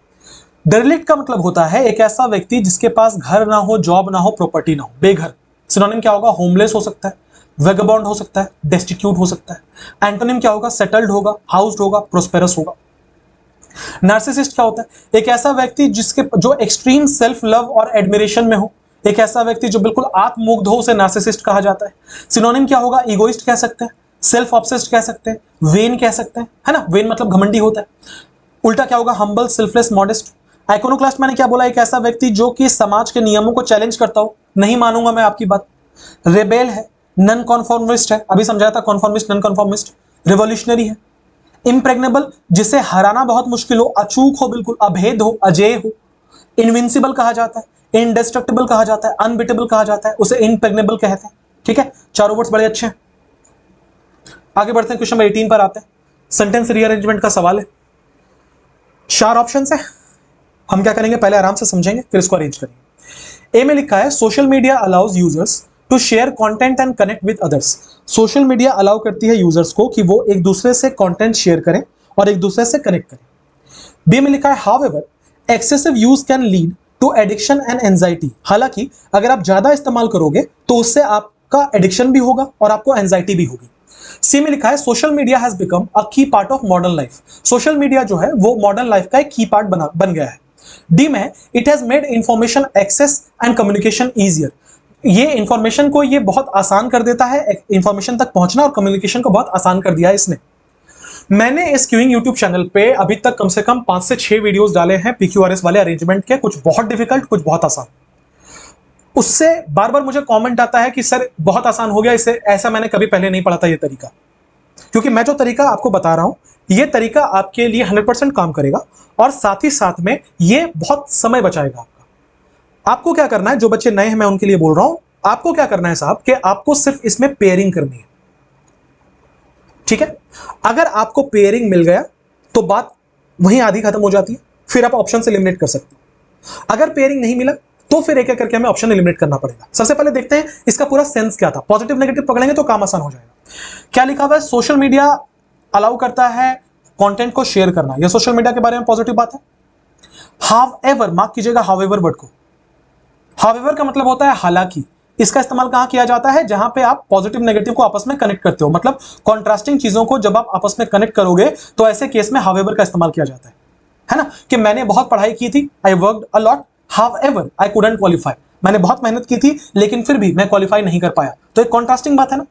डेरिलिक्ट का मतलब होता है एक ऐसा व्यक्ति जिसके पास घर ना हो, जॉब ना हो, प्रॉपर्टी ना हो, बेघर। सिनोनिम क्या होगा? होमलेस हो सकता है, वेगबॉन्ड हो सकता है, डेस्टिट्यूट हो सकता है। एंटोनिम क्या होगा? सेटल्ड होगा, हाउस्ड होगा, प्रोस्पेरस होगा। नार्सिसिस्ट क्या होता है? एक ऐसा व्यक्ति जो एक्सट्रीम सेल्फ लव और एडमिरेशन में हो, एक ऐसा व्यक्ति जो बिल्कुल आत्ममुग्ध हो, उसे नार्सिसिस्ट कहा जाता है। सिनोनिम क्या होगा? इगोइस्ट कह सकते हैं, सेल्फ ऑब्सेस्ड कह सकते हैं, वेन कह सकते हैं, है ना, वेन मतलब घमंडी होता है। उल्टा क्या होगा, हम्बल, सेल्फलेस, मॉडेस्ट। आइकोनोक्लास्ट मैंने क्या बोला, एक ऐसा व्यक्ति जो कि समाज के नियमों को चैलेंज करता हो, नहीं मानूंगा मैं आपकी बात। रेबेल है, नन कॉन्फॉर्मिस्ट है, अभी समझाया था कॉन्फॉर्मिस्ट नन कॉन्फॉर्मिस्ट। रिवोल्यूशनरी है, इम्प्रेग्नेबल जिसे हराना बहुत मुश्किल हो, अचूक हो, बिल्कुल अभेद हो, अजेय हो। इनविंसिबल कहा जाता है, इनडेस्ट्रक्टिबल कहा जाता है, अनबिटेबल कहा जाता है, उसे इम्प्रेग्नेबल कहते हैं। ठीक है, चारों वर्ड्स बड़े अच्छे हैं। आगे बढ़ते हैं, क्वेश्चन नंबर 18 पर आते हैं। सेंटेंस रीअरेंजमेंट का सवाल है, 4 ऑप्शंस है। हम क्या करेंगे, पहले आराम से समझेंगे फिर इसको अरेंज करेंगे। ए में लिखा है social media allows users to share content and connect with others. Social media allow करती है यूजर्स को कि वो एक दूसरे से कंटेंट शेयर करें और एक दूसरे से कनेक्ट करें। बी में लिखा है however excessive use can lead to addiction and anxiety. हालांकि अगर आप ज्यादा इस्तेमाल करोगे तो उससे आपका एडिक्शन भी होगा और आपको एंजाइटी भी होगी। सी में लिखा है social media has become a key part of modern life. Social media जो है वो मॉडर्न लाइफ का एक की पार्ट बन गया है। डी में it has made information access and communication easier. ये इंफॉर्मेशन को ये बहुत आसान कर देता है, इंफॉर्मेशन तक पहुंचना और कम्युनिकेशन को बहुत आसान कर दिया है इसने। मैंने इस क्यूइंग यूट्यूब चैनल पे अभी तक कम से कम 5 से 6 वीडियोस डाले हैं पीक्यूआरएस वाले अरेंजमेंट के, कुछ बहुत डिफिकल्ट, कुछ बहुत आसान। उससे बार बार मुझे कमेंट आता है कि सर बहुत आसान हो गया, इसे ऐसा मैंने कभी पहले नहीं पढ़ा था ये तरीका। क्योंकि मैं जो तरीका आपको बता रहा हूं ये तरीका आपके लिए 100% काम करेगा और साथ ही साथ में ये बहुत समय बचाएगा आपका। आपको क्या करना है, जो बच्चे नए हैं मैं उनके लिए बोल रहा हूं, आपको क्या करना है साहब कि आपको सिर्फ इसमें पेयरिंग करनी है। ठीक है, अगर आपको पेयरिंग मिल गया तो बात वहीं आधी खत्म हो जाती है, फिर आप ऑप्शन से एलिमिनेट कर सकते हो। अगर पेयरिंग नहीं मिला तो फिर एक एक करके हमें ऑप्शन एलिमिनेट करना पड़ेगा। सबसे पहले देखते हैं इसका पूरा सेंस क्या था। पॉजिटिव नेगेटिव पकड़ेंगे तो काम आसान हो जाएगा। क्या लिखा हुआ है, सोशल मीडिया अलाउ करता है कंटेंट को शेयर करना, यह सोशल मीडिया के बारे में पॉजिटिव बात है। हाउएवर, मार्क कीजिएगा हाउएवर वर्ड को। हाउएवर का मतलब होता है हालांकि। इसका इस्तेमाल कहां किया जाता है, जहां पे आप पॉजिटिव नेगेटिव को आपस में कनेक्ट करते हो, मतलब कॉन्ट्रास्टिंग चीजों को जब आप आपस में कनेक्ट करोगे तो ऐसे केस में हाउएवर का इस्तेमाल किया जाता है ना। कि मैंने बहुत पढ़ाई की थी, I worked a lot, however I couldn't qualify. मैंने बहुत मेहनत की थी लेकिन फिर भी मैं क्वालिफाई नहीं कर पाया। तो एक कॉन्ट्रास्टिंग बात है ना।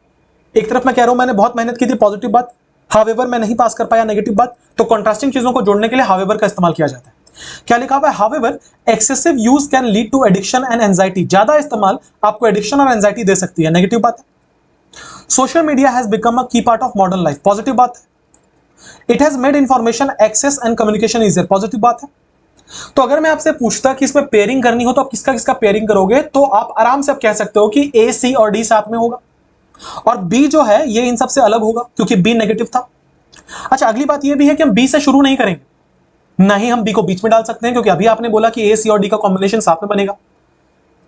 एक तरफ मैं कह रहा हूं मैंने बहुत मेहनत की थी, पॉजिटिव बात, हाउएवर मैं नहीं पास कर पाया, नेगेटिव बात। तो कॉन्ट्रास्टिंग चीजों को जोड़ने के लिए हाउएवर का इस्तेमाल किया जाता है। क्या लिखा हुआ है, however excessive use can lead to addiction and anxiety. ज्यादा इस्तेमाल आपको एडिक्शन और एंजाइटी दे सकती है, नेगेटिव बात है। Social media has become a key part of modern life, positive बात है। It has made information access and communication easier, positive बात है। तो अगर मैं आपसे पूछता कि इसमें पेयरिंग करनी हो तो आप किसका किसका पेयरिंग करोगे, तो आप आराम से आप कह सकते हो कि ए, सी और डी साथ में होगा और बी जो है ये इन सबसे अलग होगा क्योंकि बी नेगेटिव था। अच्छा, अगली बात ये भी है कि हम बी से शुरू नहीं करेंगे, ना ही हम बी को बीच में डाल सकते हैं क्योंकि अभी आपने बोला कि ए, सी और डी का कॉम्बिनेशन साथ में बनेगा।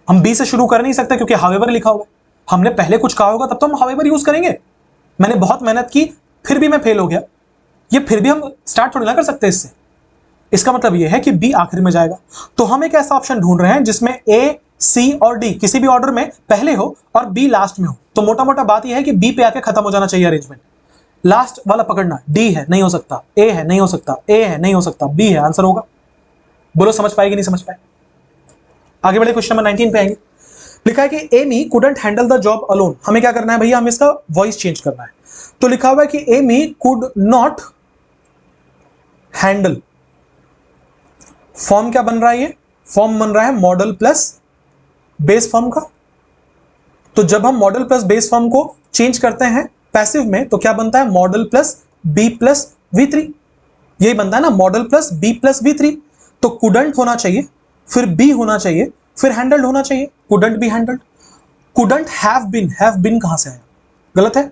हम बी से शुरू कर नहीं सकते क्योंकि हाउएवर लिखा हुआ है। हमने पहले कुछ कहा होगा तब तो हम हाउएवर यूज करेंगे। मैंने बहुत मेहनत की फिर भी मैं फेल हो गया, ये फिर भी हम स्टार्ट थोड़ी ना कर सकते इससे। इसका मतलब यह है कि बी आखिर में जाएगा। तो हम एक ऐसा ऑप्शन ढूंढ रहे हैं जिसमें ए, सी और डी किसी भी ऑर्डर में पहले हो और बी लास्ट में हो। तो मोटा मोटा बात यह है कि बी पे आके खत्म हो जाना चाहिए अरेंजमेंट। लास्ट वाला पकड़ना, डी है नहीं हो सकता, ए है नहीं हो सकता, ए है नहीं हो सकता, बी है आंसर होगा। बोलो समझ पाएगी नहीं समझ पाए। आगे बढ़े, क्वेश्चन नंबर 19 पे आएंगे। लिखा है कि Amy couldn't handle the job alone. हमें क्या करना है भैया, हमें इसका वॉइस चेंज करना है। तो लिखा हुआ है कि Amy could not handle. Form क्या बन रहा है, ये फॉर्म बन रहा है मॉडल प्लस बेस फॉर्म का। तो जब हम मॉडल प्लस बेस फॉर्म को चेंज करते हैं पैसिव में तो क्या बनता है, model plus B plus V3। यही बनता है ना, model plus B plus V3। तो कुडंट होना चाहिए, फिर बी होना चाहिए, फिर हैंडल्ड होना चाहिए, couldn't be handled. Couldn't have been कहां से आया, गलत है।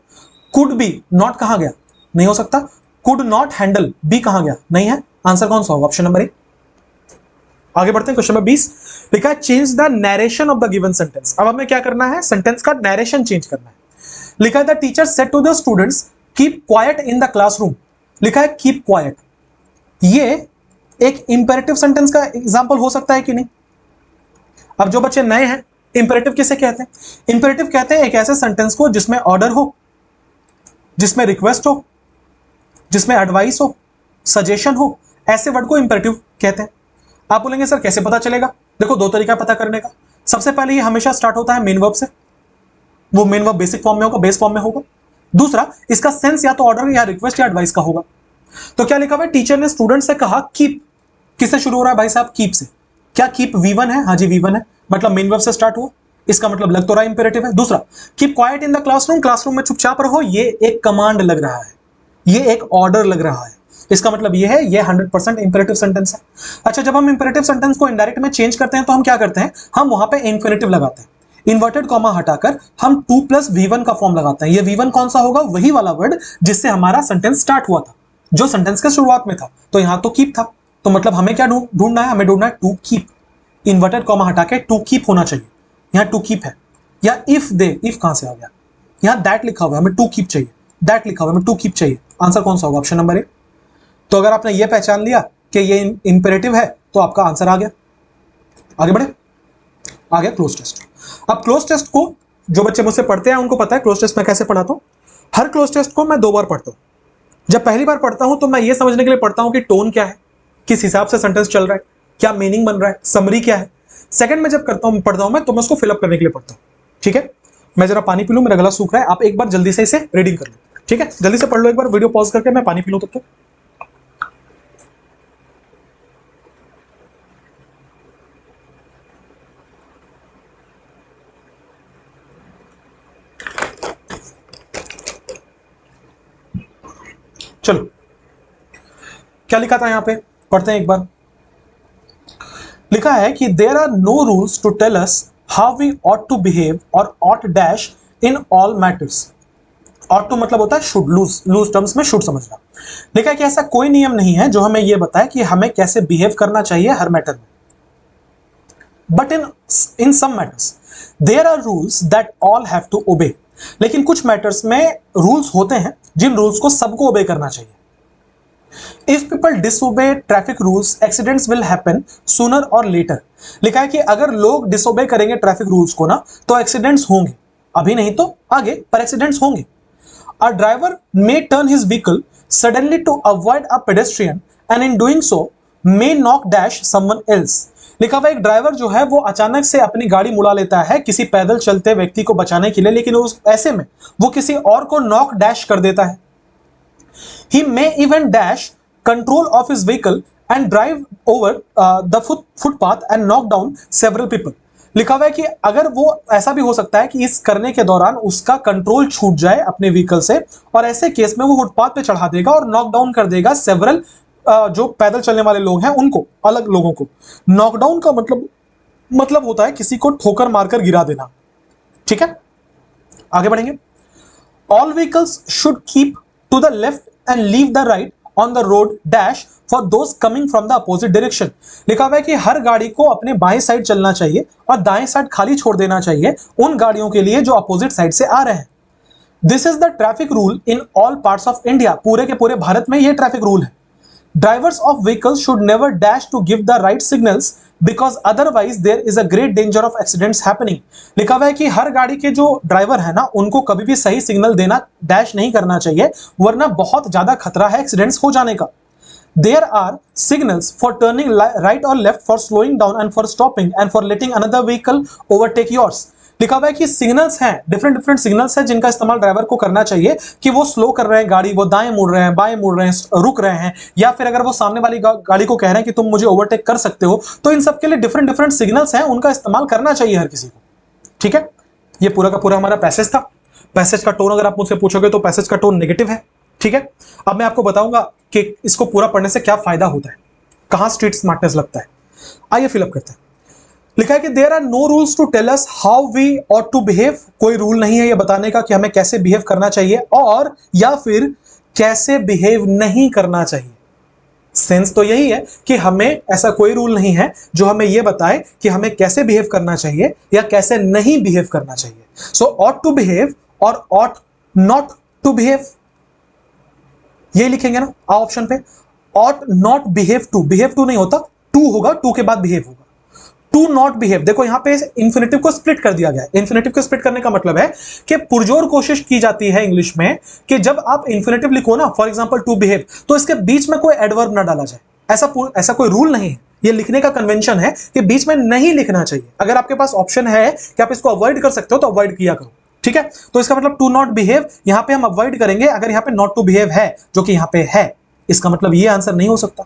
कुड बी, नॉट कहां गया, नहीं हो सकता। कुड नॉट हैंडल, बी कहां गया, नहीं है। आंसर कौन सा होगा, ऑप्शन नंबर ए। आगे बढ़ते हैं, क्वेश्चन नंबर 20 लिखा है change the narration of the given sentence. अब हमें क्या करना है, सेंटेंस का नरेशन चेंज करना है। लिखा है the teacher said to the students keep quiet in the classroom. लिखा है कीप क्वाइट, ये एक इंपेरेटिव सेंटेंस का एग्जांपल हो सकता है कि नहीं। अब जो बच्चे नए हैं, इंपेरेटिव किसे कहते हैं, इंपेरेटिव कहते हैं एक ऐसे सेंटेंस को जिसमें ऑर्डर हो, जिसमें रिक्वेस्ट हो, जिसमें एडवाइस हो, सजेशन हो, ऐसे वर्ड को इंपेरेटिव कहते हैं। आप बोलेंगे सर कैसे पता चलेगा, देखो दो तरीका पता करने का। सबसे पहले ये हमेशा स्टार्ट होता है मेन वर्ब से, वो मेन वर्ब बेसिक फॉर्म में होगा, बेस फॉर्म में होगा। दूसरा, इसका सेंस या तो ऑर्डर या रिक्वेस्ट या एडवाइस का होगा। तो क्या लिखा हुआ है, टीचर ने स्टूडेंट से कहा कीप, किससे शुरू हो रहा है भाई साहब, कीप से। क्या कीप V1 है? हाँ जी V1 है, मतलब मेन वर्ब से स्टार्ट हुआ, इसका मतलब लग तो रहा है इंपेरेटिव है। दूसरा, keep quiet in the classroom, classroom में चुपचाप रहो, ये एक कमांड लग रहा है, ये एक ऑर्डर लग रहा है, इसका मतलब ये है, ये 100% इंपेरेटिव सेंटेंस है। अच्छा, जब हम इंपेरेटिव सेंटेंस को इनडायरेक्ट में चेंज करते हैं तो हम क्या करते हैं, हम वहां पे इन्फिनेटिव लगाते हैं, इन्वर्टेड कॉमा हटाकर हम 2 + V1 का फॉर्म लगाते हैं। ये V1 कौन सा होगा, वही वाला वर्ड जिससे हमारा सेंटेंस स्टार्ट हुआ था, जो सेंटेंस के शुरुआत में था। तो यहां तो कीप था, तो मतलब हमें क्या ढूंढना है, हमें ढूंढना है टू कीप, इन्वर्टेड कॉमा हटा के टू कीप होना चाहिए, यहां टू कीप है। या इफ दे, इफ कहां से आ गया, यहां दैट लिखा हुआ है, हमें टू कीप चाहिए, दैट लिखा हुआ है, हमें टू कीप चाहिए। आंसर कौन सा होगा, ऑप्शन नंबर ए। तो अगर आपने ये पहचान लिया कि ये इंपेरेटिव है तो आपका आंसर आ गया। आगे बढ़े, आ गया क्लोज टेस्ट। अब क्लोज टेस्ट को जो बच्चे मुझसे पढ़ते हैं उनको पता है क्लोज टेस्ट मैं कैसे पढ़ाता हूं। हर क्लोज टेस्ट को मैं 2 बार पढ़ता हूं। जब पहली बार पढ़ता हूं तो मैं ये समझने के लिए पढ़ता हूं कि टोन क्या है, किस हिसाब से सेंटेंस चल रहा है, क्या मीनिंग बन रहा है, समरी क्या है। सेकंड में जब पढ़ता हूं मैं, तो मैं उसको फिलअप करने के लिए पढ़ता हूं। ठीक है, मैं जरा पानी पी लूं, मेरा गला सूख रहा है, आप एक बार जल्दी से इसे रीडिंग कर लो। ठीक है, जल्दी से पढ़ लो एक बार, वीडियो पॉज करके मैं पानी पी लूं तब तक। चलो, क्या लिखा था यहां पे, पढ़ते हैं एक बार। लिखा है कि there are no rules to tell us how we ought to behave और ought dash in all matters. Ought to मतलब होता है शुड, लूज टर्म्स में शुड समझना। लिखा है कि ऐसा कोई नियम नहीं है जो हमें यह बताए कि हमें कैसे बिहेव करना चाहिए हर मैटर में। But in some matters there are rules that all have to obey. लेकिन कुछ मैटर्स में रूल्स होते हैं जिन रूल्स को सबको ओबे करना चाहिए। If people disobey traffic rules, accidents will happen sooner or later। लिखा है कि अगर लोग डिसोबे करेंगे ट्रैफिक रूल्स को ना, तो एक्सीडेंट्स होंगे, अभी नहीं तो आगे, पर एक्सीडेंट्स होंगे। A driver may turn his vehicle suddenly to avoid a pedestrian and in doing so may knock dash someone else। लिखा हुआ एक ड्राइवर जो है वो अचानक से अपनी गाड़ी मुड़ा लेता है किसी पैदल चलते व्यक्ति को बचाने के लिए, लेकिन उस ऐसे में वो किसी और को नॉक डैश कर देता है। He may even dash control of his vehicle and drive over the footpath and knock down several people। लिखा हुआ है कि अगर वो, ऐसा भी हो सकता है कि इस करने के दौरान उसका कंट्रोल छूट जाए अपने व्हीकल से, और ऐसे केस में वो फुटपाथ पे चढ़ा देगा और नॉक डाउन कर देगा सेवरल जो पैदल चलने वाले लोग हैं उनको, अलग लोगों को। नॉकडाउन का मतलब होता है किसी को ठोकर मारकर गिरा देना। ठीक है, आगे बढ़ेंगे। All vehicles should keep to the left and leave the right on the road dash for those coming from the opposite direction। लिखा हुआ है कि हर गाड़ी को अपने बाएं साइड चलना चाहिए और दाएं साइड खाली छोड़ देना चाहिए उन गाड़ियों के लिए जो अपोजिट साइड से आ रहे हैं। This is the traffic rule in all parts of India. पूरे के पूरे भारत में यह ट्रैफिक रूल है। Drivers of vehicles should never dash to give the right signals because otherwise there is a great danger of accidents happening। लिखा हुआ है कि हर गाड़ी के जो ड्राइवर है ना, उनको कभी भी सही सिग्नल देना, डैश नहीं करना चाहिए, वरना बहुत ज्यादा खतरा है एक्सीडेंट्स हो जाने का। There are signals for turning right or left, for slowing down and for stopping and for letting another vehicle overtake yours। लिखा हुआ है कि सिग्नल्स हैं, डिफरेंट सिग्नल्स हैं जिनका इस्तेमाल ड्राइवर को करना चाहिए कि वो स्लो कर रहे हैं गाड़ी, वो दाएं मुड़ रहे हैं, बाएं मुड़ रहे हैं, रुक रहे हैं, या फिर अगर वो सामने वाली गाड़ी को कह रहे हैं कि तुम मुझे ओवरटेक कर सकते हो। तो इन सब के लिए डिफरेंट सिग्नल्स हैं, उनका इस्तेमाल करना चाहिए हर किसी को। ठीक है, ये पूरा का पूरा हमारा पैसेज था। पैसेज का टोन अगर आप मुझसे पूछोगे तो पैसेज का टोन नेगेटिव है। ठीक है, अब मैं आपको बताऊंगा कि इसको पूरा पढ़ने से क्या फायदा होता है, कहां स्ट्रीट स्मार्टनेस लगता है। आइए फिलअप करते हैं। लिखा है कि there are no rules to tell us how we ought to behave. कोई रूल नहीं है ये बताने का कि हमें कैसे बिहेव करना चाहिए और या फिर कैसे बिहेव नहीं करना चाहिए। सेंस तो यही है कि हमें ऐसा कोई रूल नहीं है जो हमें यह बताए कि हमें कैसे बिहेव करना चाहिए या कैसे नहीं बिहेव करना चाहिए। सो ऑट टू बिहेव और ऑट नॉट टू बिहेव, ये लिखेंगे ना ऑप्शन पे। Ought not behave to, behave to नहीं होता, टू होगा, टू के बाद बिहेव होगा। टू नॉट बिहेव, देखो यहां पे इंफिनिटिव को स्प्लिट कर दिया गया है। इंफिनिटिव को स्प्लिट करने का मतलब है कि पुरजोर कोशिश की जाती है इंग्लिश में कि जब आप इंफिनिटिव लिखो ना, फॉर एग्जांपल टू बिहेव, तो इसके बीच में कोई एडवर्ब ना डाला जाए। ऐसा कोई रूल नहीं है, ये लिखने का कन्वेंशन है कि बीच में नहीं लिखना चाहिए। अगर आपके पास ऑप्शन है कि आप इसको अवॉइड कर सकते हो तो अवॉइड किया करो। ठीक है, तो इसका मतलब टू नॉट बिहेव यहां पे हम अवॉइड करेंगे। अगर यहां पे नॉट टू बिहेव है जो कि यहां पे है, इसका मतलब ये आंसर नहीं हो सकता।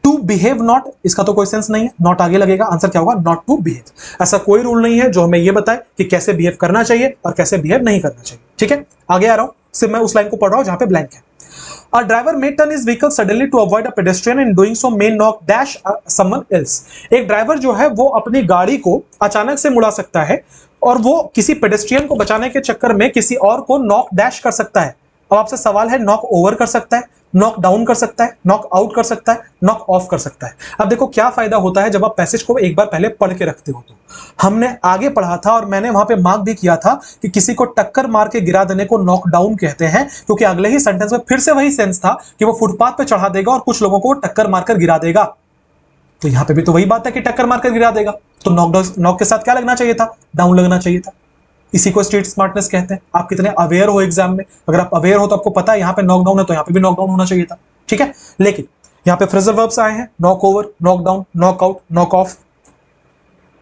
टू बिहेव नॉट, इसका तो कोई सेंस नहीं है, नॉट आगे लगेगा, आंसर क्या होगा, नॉट टू बिहेव। ऐसा कोई रूल नहीं है जो हमें ये बताए कि कैसे बिहेव करना चाहिए और कैसे बिहेव नहीं करना चाहिए। ठीक है, आगे आ रहा हूं, सिर्फ मैं उस लाइन को पढ़ रहा हूं जहां पे ब्लैंक है। A driver may turn his vehicle suddenly to avoid a pedestrian and doing so may knock dash someone else। एक ड्राइवर जो है वो अपनी गाड़ी को अचानक से मुड़ा सकता है और वो किसी पेडेस्ट्रियन को बचाने के चक्कर में किसी और को नॉक डैश कर सकता है। अब आपसे सवाल है, नॉक ओवर कर सकता है, नॉक डाउन कर सकता है, नॉक आउट कर सकता है, नॉक ऑफ कर सकता है। अब देखो क्या फायदा होता है जब आप पैसेज को एक बार पहले पढ़ के रखते हो। तो हमने आगे पढ़ा था और मैंने वहां पे मार्क भी किया था कि किसी को टक्कर मार के गिरा देने को नॉक डाउन कहते हैं, क्योंकि अगले ही सेंटेंस में फिर से वही सेंस था कि वो फुटपाथ पे चढ़ा देगा और कुछ लोगों को टक्कर मारकर गिरा देगा। तो यहां पे भी तो वही बात है कि टक्कर मारकर गिरा देगा, तो नॉक के साथ क्या लगना चाहिए था, डाउन लगना चाहिए था। इसी को स्ट्रीट स्मार्टनेस कहते हैं। आप कितने अवेयर हो एग्जाम में, अगर आप अवेयर हो तो आपको पता है यहाँ पे नॉकडाउन है तो यहाँ पे भी नॉकडाउन होना चाहिए था। ठीक है, लेकिन यहाँ पे फ्रेजल वर्ब्स आए हैं, knock over, knock down, knock out, knock off.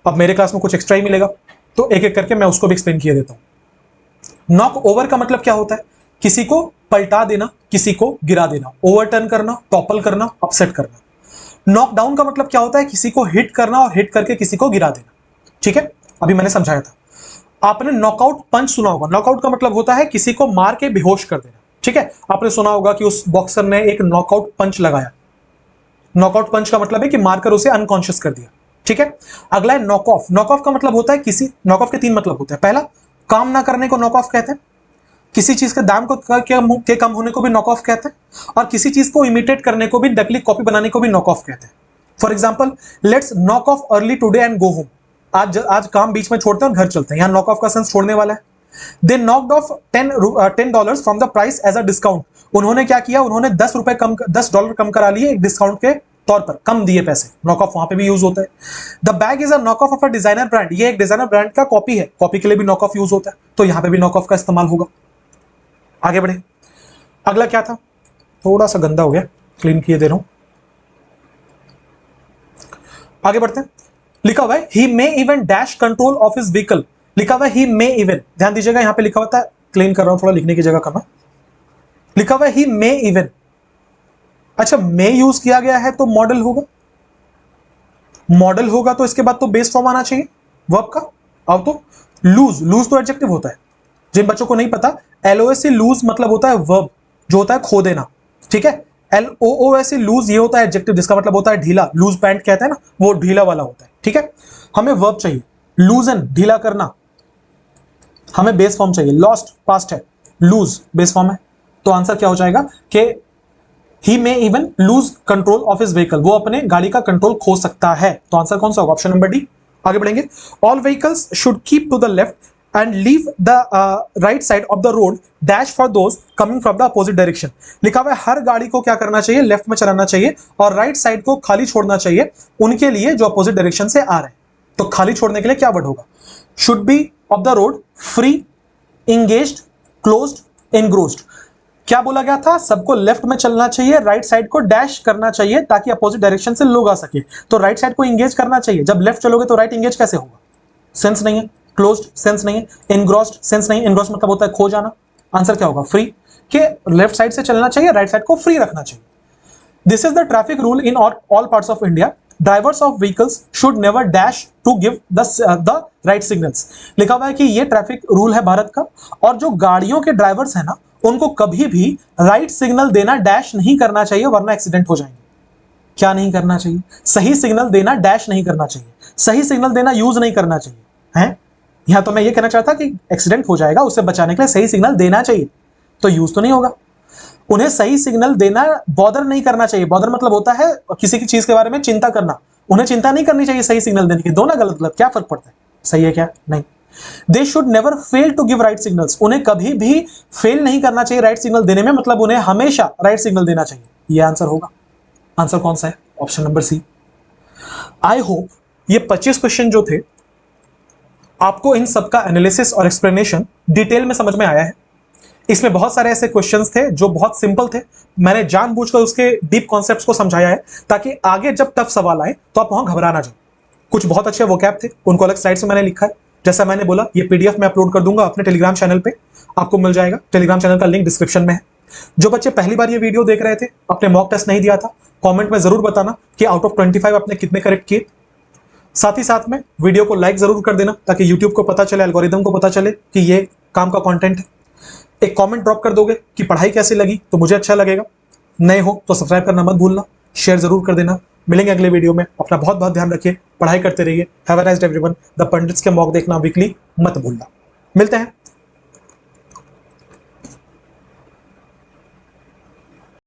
अब मेरे क्लास में कुछ एक्स्ट्रा ही मिलेगा तो एक एक करके मैं उसको भी एक्सप्लेन किया देता हूं। नॉक ओवर का मतलब क्या होता है, किसी को पलटा देना, किसी को गिरा देना, ओवरटर्न करना, टॉपल करना, अपसेट करना। नॉक डाउन का मतलब क्या होता है, किसी को हिट करना और हिट करके किसी को गिरा देना। ठीक है, अभी मैंने समझाया था। आपने नॉकआउट पंच सुना होगा, नॉकआउट का मतलब होता है किसी को मार के बेहोश कर देना। ठीक है, आपने सुना होगा कि उस बॉक्सर ने एक नॉकआउट पंच लगाया। नॉकआउट पंच का मतलब है कि मारकर उसे अनकॉन्शियस कर दिया। ठीक है, अगला है नॉक ऑफ। नॉक ऑफ का मतलब होता है किसी, नॉक ऑफ के तीन मतलब होते हैं। पहला, काम ना करने को नॉक ऑफ कहते हैं, किसी चीज के दाम को के कम होने को भी नॉक ऑफ कहते हैं, और किसी चीज को इमिटेट करने को भी, नकली कॉपी बनाने को भी नॉक ऑफ कहते हैं। For example, let's knock off early today and go home. आज काम बीच में छोड़ते हैं और घर चलते हैं, यहां नॉक ऑफ का सेंस छोड़ने वाला है। They knocked off $10 from the price as a discount. उन्होंने क्या किया, उन्होंने $10 कम करा लिए एक डिस्काउंट के तौर पर, कम दिए पैसे। नॉक ऑफ वहां पे भी यूज होता है। The bag is a knock of a designer brand. ये एक डिजाइनर ब्रांड का कॉपी है, कॉपी के लिए भी नॉक ऑफ यूज होता है, तो यहां पे भी नॉक ऑफ का इस्तेमाल होगा। आगे बढ़े, अगला क्या था, थोड़ा सा गंदा हो गया, क्लीन किए दे रहा हूं। आगे बढ़ते हैं, लिखा हुआ है he may even dash control of his vehicle. लिखा हुआ है ही मे इवन, ध्यान दीजिएगा यहां पे लिखा हुआ था, क्लीन कर रहा हूं थोड़ा, लिखने की जगह कम है। लिखा हुआ है ही मे इवन। अच्छा, मे यूज किया गया है तो मॉडल होगा, मॉडल होगा तो इसके बाद तो बेस फॉर्म आना चाहिए वर्ब का। अब तो लूज, लूज तो एडजेक्टिव होता है। जिन बच्चों को नहीं पता, LOS लूज मतलब होता है वर्ब, जो होता है खो देना। ठीक है, LOOS लूज ये होता है एडजेक्टिव, जिसका मतलब होता है ढीला, लूज पैंट कहते हैं ना, वो ढीला वाला होता है। ठीक है, हमें वर्ब चाहिए, लूजन ढीला करना, हमें बेस फॉर्म चाहिए, लॉस्ट पास्ट है, लूज बेस फॉर्म है, तो आंसर क्या हो जाएगा कि he may even lose control of his vehicle, वो अपने गाड़ी का कंट्रोल खो सकता है। तो आंसर कौन सा होगा, ऑप्शन नंबर डी। आगे बढ़ेंगे, all vehicles should keep to the left and leave the right side of the road dash for those coming from the opposite direction। लिखा हुआ है हर गाड़ी को क्या करना चाहिए, लेफ्ट में चलाना चाहिए और राइट साइड को खाली छोड़ना चाहिए उनके लिए जो अपोजिट डायरेक्शन से आ रहे हैं। तो खाली छोड़ने के लिए क्या वर्ड होगा, should be of the road, free, engaged, closed, engrossed. क्या बोला गया था, सबको लेफ्ट में चलना चाहिए, राइट साइड को डैश करना चाहिए ताकि अपोजिट डायरेक्शन से लोग आ सके। तो राइट साइड को इंगेज करना चाहिए, जब लेफ्ट चलोगे तो राइट इंगेज कैसे होगा, सेंस नहीं है। क्लोज्ड सेंस नहीं है, एनग्रॉस्ड सेंस नहीं, एनग्रॉस्ड मतलब होता है खो जाना। आंसर क्या होगा, फ्री, के लेफ्ट साइड से चलना चाहिए, राइट साइड को फ्री रखना चाहिए। This is the traffic rule in all parts of India. Drivers of vehicles should never dash to give the right signals. लिखा हुआ है कि ये ट्रैफिक रूल है भारत का, और जो गाड़ियों के ड्राइवर्स है ना, उनको कभी भी राइट सिग्नल देना डैश नहीं करना चाहिए, वरना एक्सीडेंट हो जाएंगे। क्या नहीं करना चाहिए, सही सिग्नल देना डैश नहीं करना चाहिए, सही सिग्नल देना यूज नहीं करना चाहिए है। यहां तो मैं ये कहना चाहता कि एक्सीडेंट हो जाएगा, उससे बचाने के लिए सही सिग्नल देना चाहिए, तो यूज तो नहीं होगा। उन्हें सही सिग्नल देना, बॉदर नहीं करना चाहिए। बॉदर मतलब होता है किसी की चीज के बारे में चिंता करना, उन्हें चिंता नहीं करनी चाहिए सही सिग्नल देने की। दोनों गलत गलत, क्या फर्क पड़ता है, सही है क्या, नहीं। They should never fail to give right signals. उन्हें कभी भी फेल नहीं करना चाहिए राइट सिग्नल देने में, मतलब उन्हें हमेशा राइट सिग्नल देना चाहिए। यह आंसर होगा। आंसर कौन सा है, option number C. I hope ये 25 क्वेश्चन जो थे आपको इन सबका एनालिसिस और एक्सप्लेनेशन डिटेल में समझ में आया है। इसमें बहुत सारे ऐसे क्वेश्चंस थे जो बहुत सिंपल थे, मैंने जानबूझकर उसके डीप कॉन्सेप्ट्स को समझाया है ताकि आगे जब टफ सवाल आए तो आप वहां घबरा ना जाए। कुछ बहुत अच्छे वोकैब थे, उनको अलग स्लाइड से मैंने लिखा है, जैसा मैंने बोला, ये पीडीएफ मैं अपलोड कर दूंगा अपने टेलीग्राम चैनल पे, आपको मिल जाएगा। टेलीग्राम चैनल का लिंक डिस्क्रिप्शन में है। जो बच्चे पहली बार ये वीडियो देख रहे थे, आपने मॉक टेस्ट नहीं दिया था, कमेंट में जरूर बताना कि आउट ऑफ 25 आपने कितने करेक्ट किए। साथ ही साथ में वीडियो को लाइक जरूर कर देना, ताकि यूट्यूब को पता चले, एल्गोरिदम को पता चले कि ये काम का कंटेंट है। एक कमेंट ड्रॉप कर दोगे कि पढ़ाई कैसी लगी, तो मुझे अच्छा लगेगा। नए हो तो सब्सक्राइब करना मत भूलना, शेयर जरूर कर देना। मिलेंगे अगले वीडियो में। अपना बहुत बहुत ध्यान रखिए, पढ़ाई करते रहिए। Have a nice day everyone. The Pandits के मॉक देखना वीकली मत भूलना। मिलते हैं।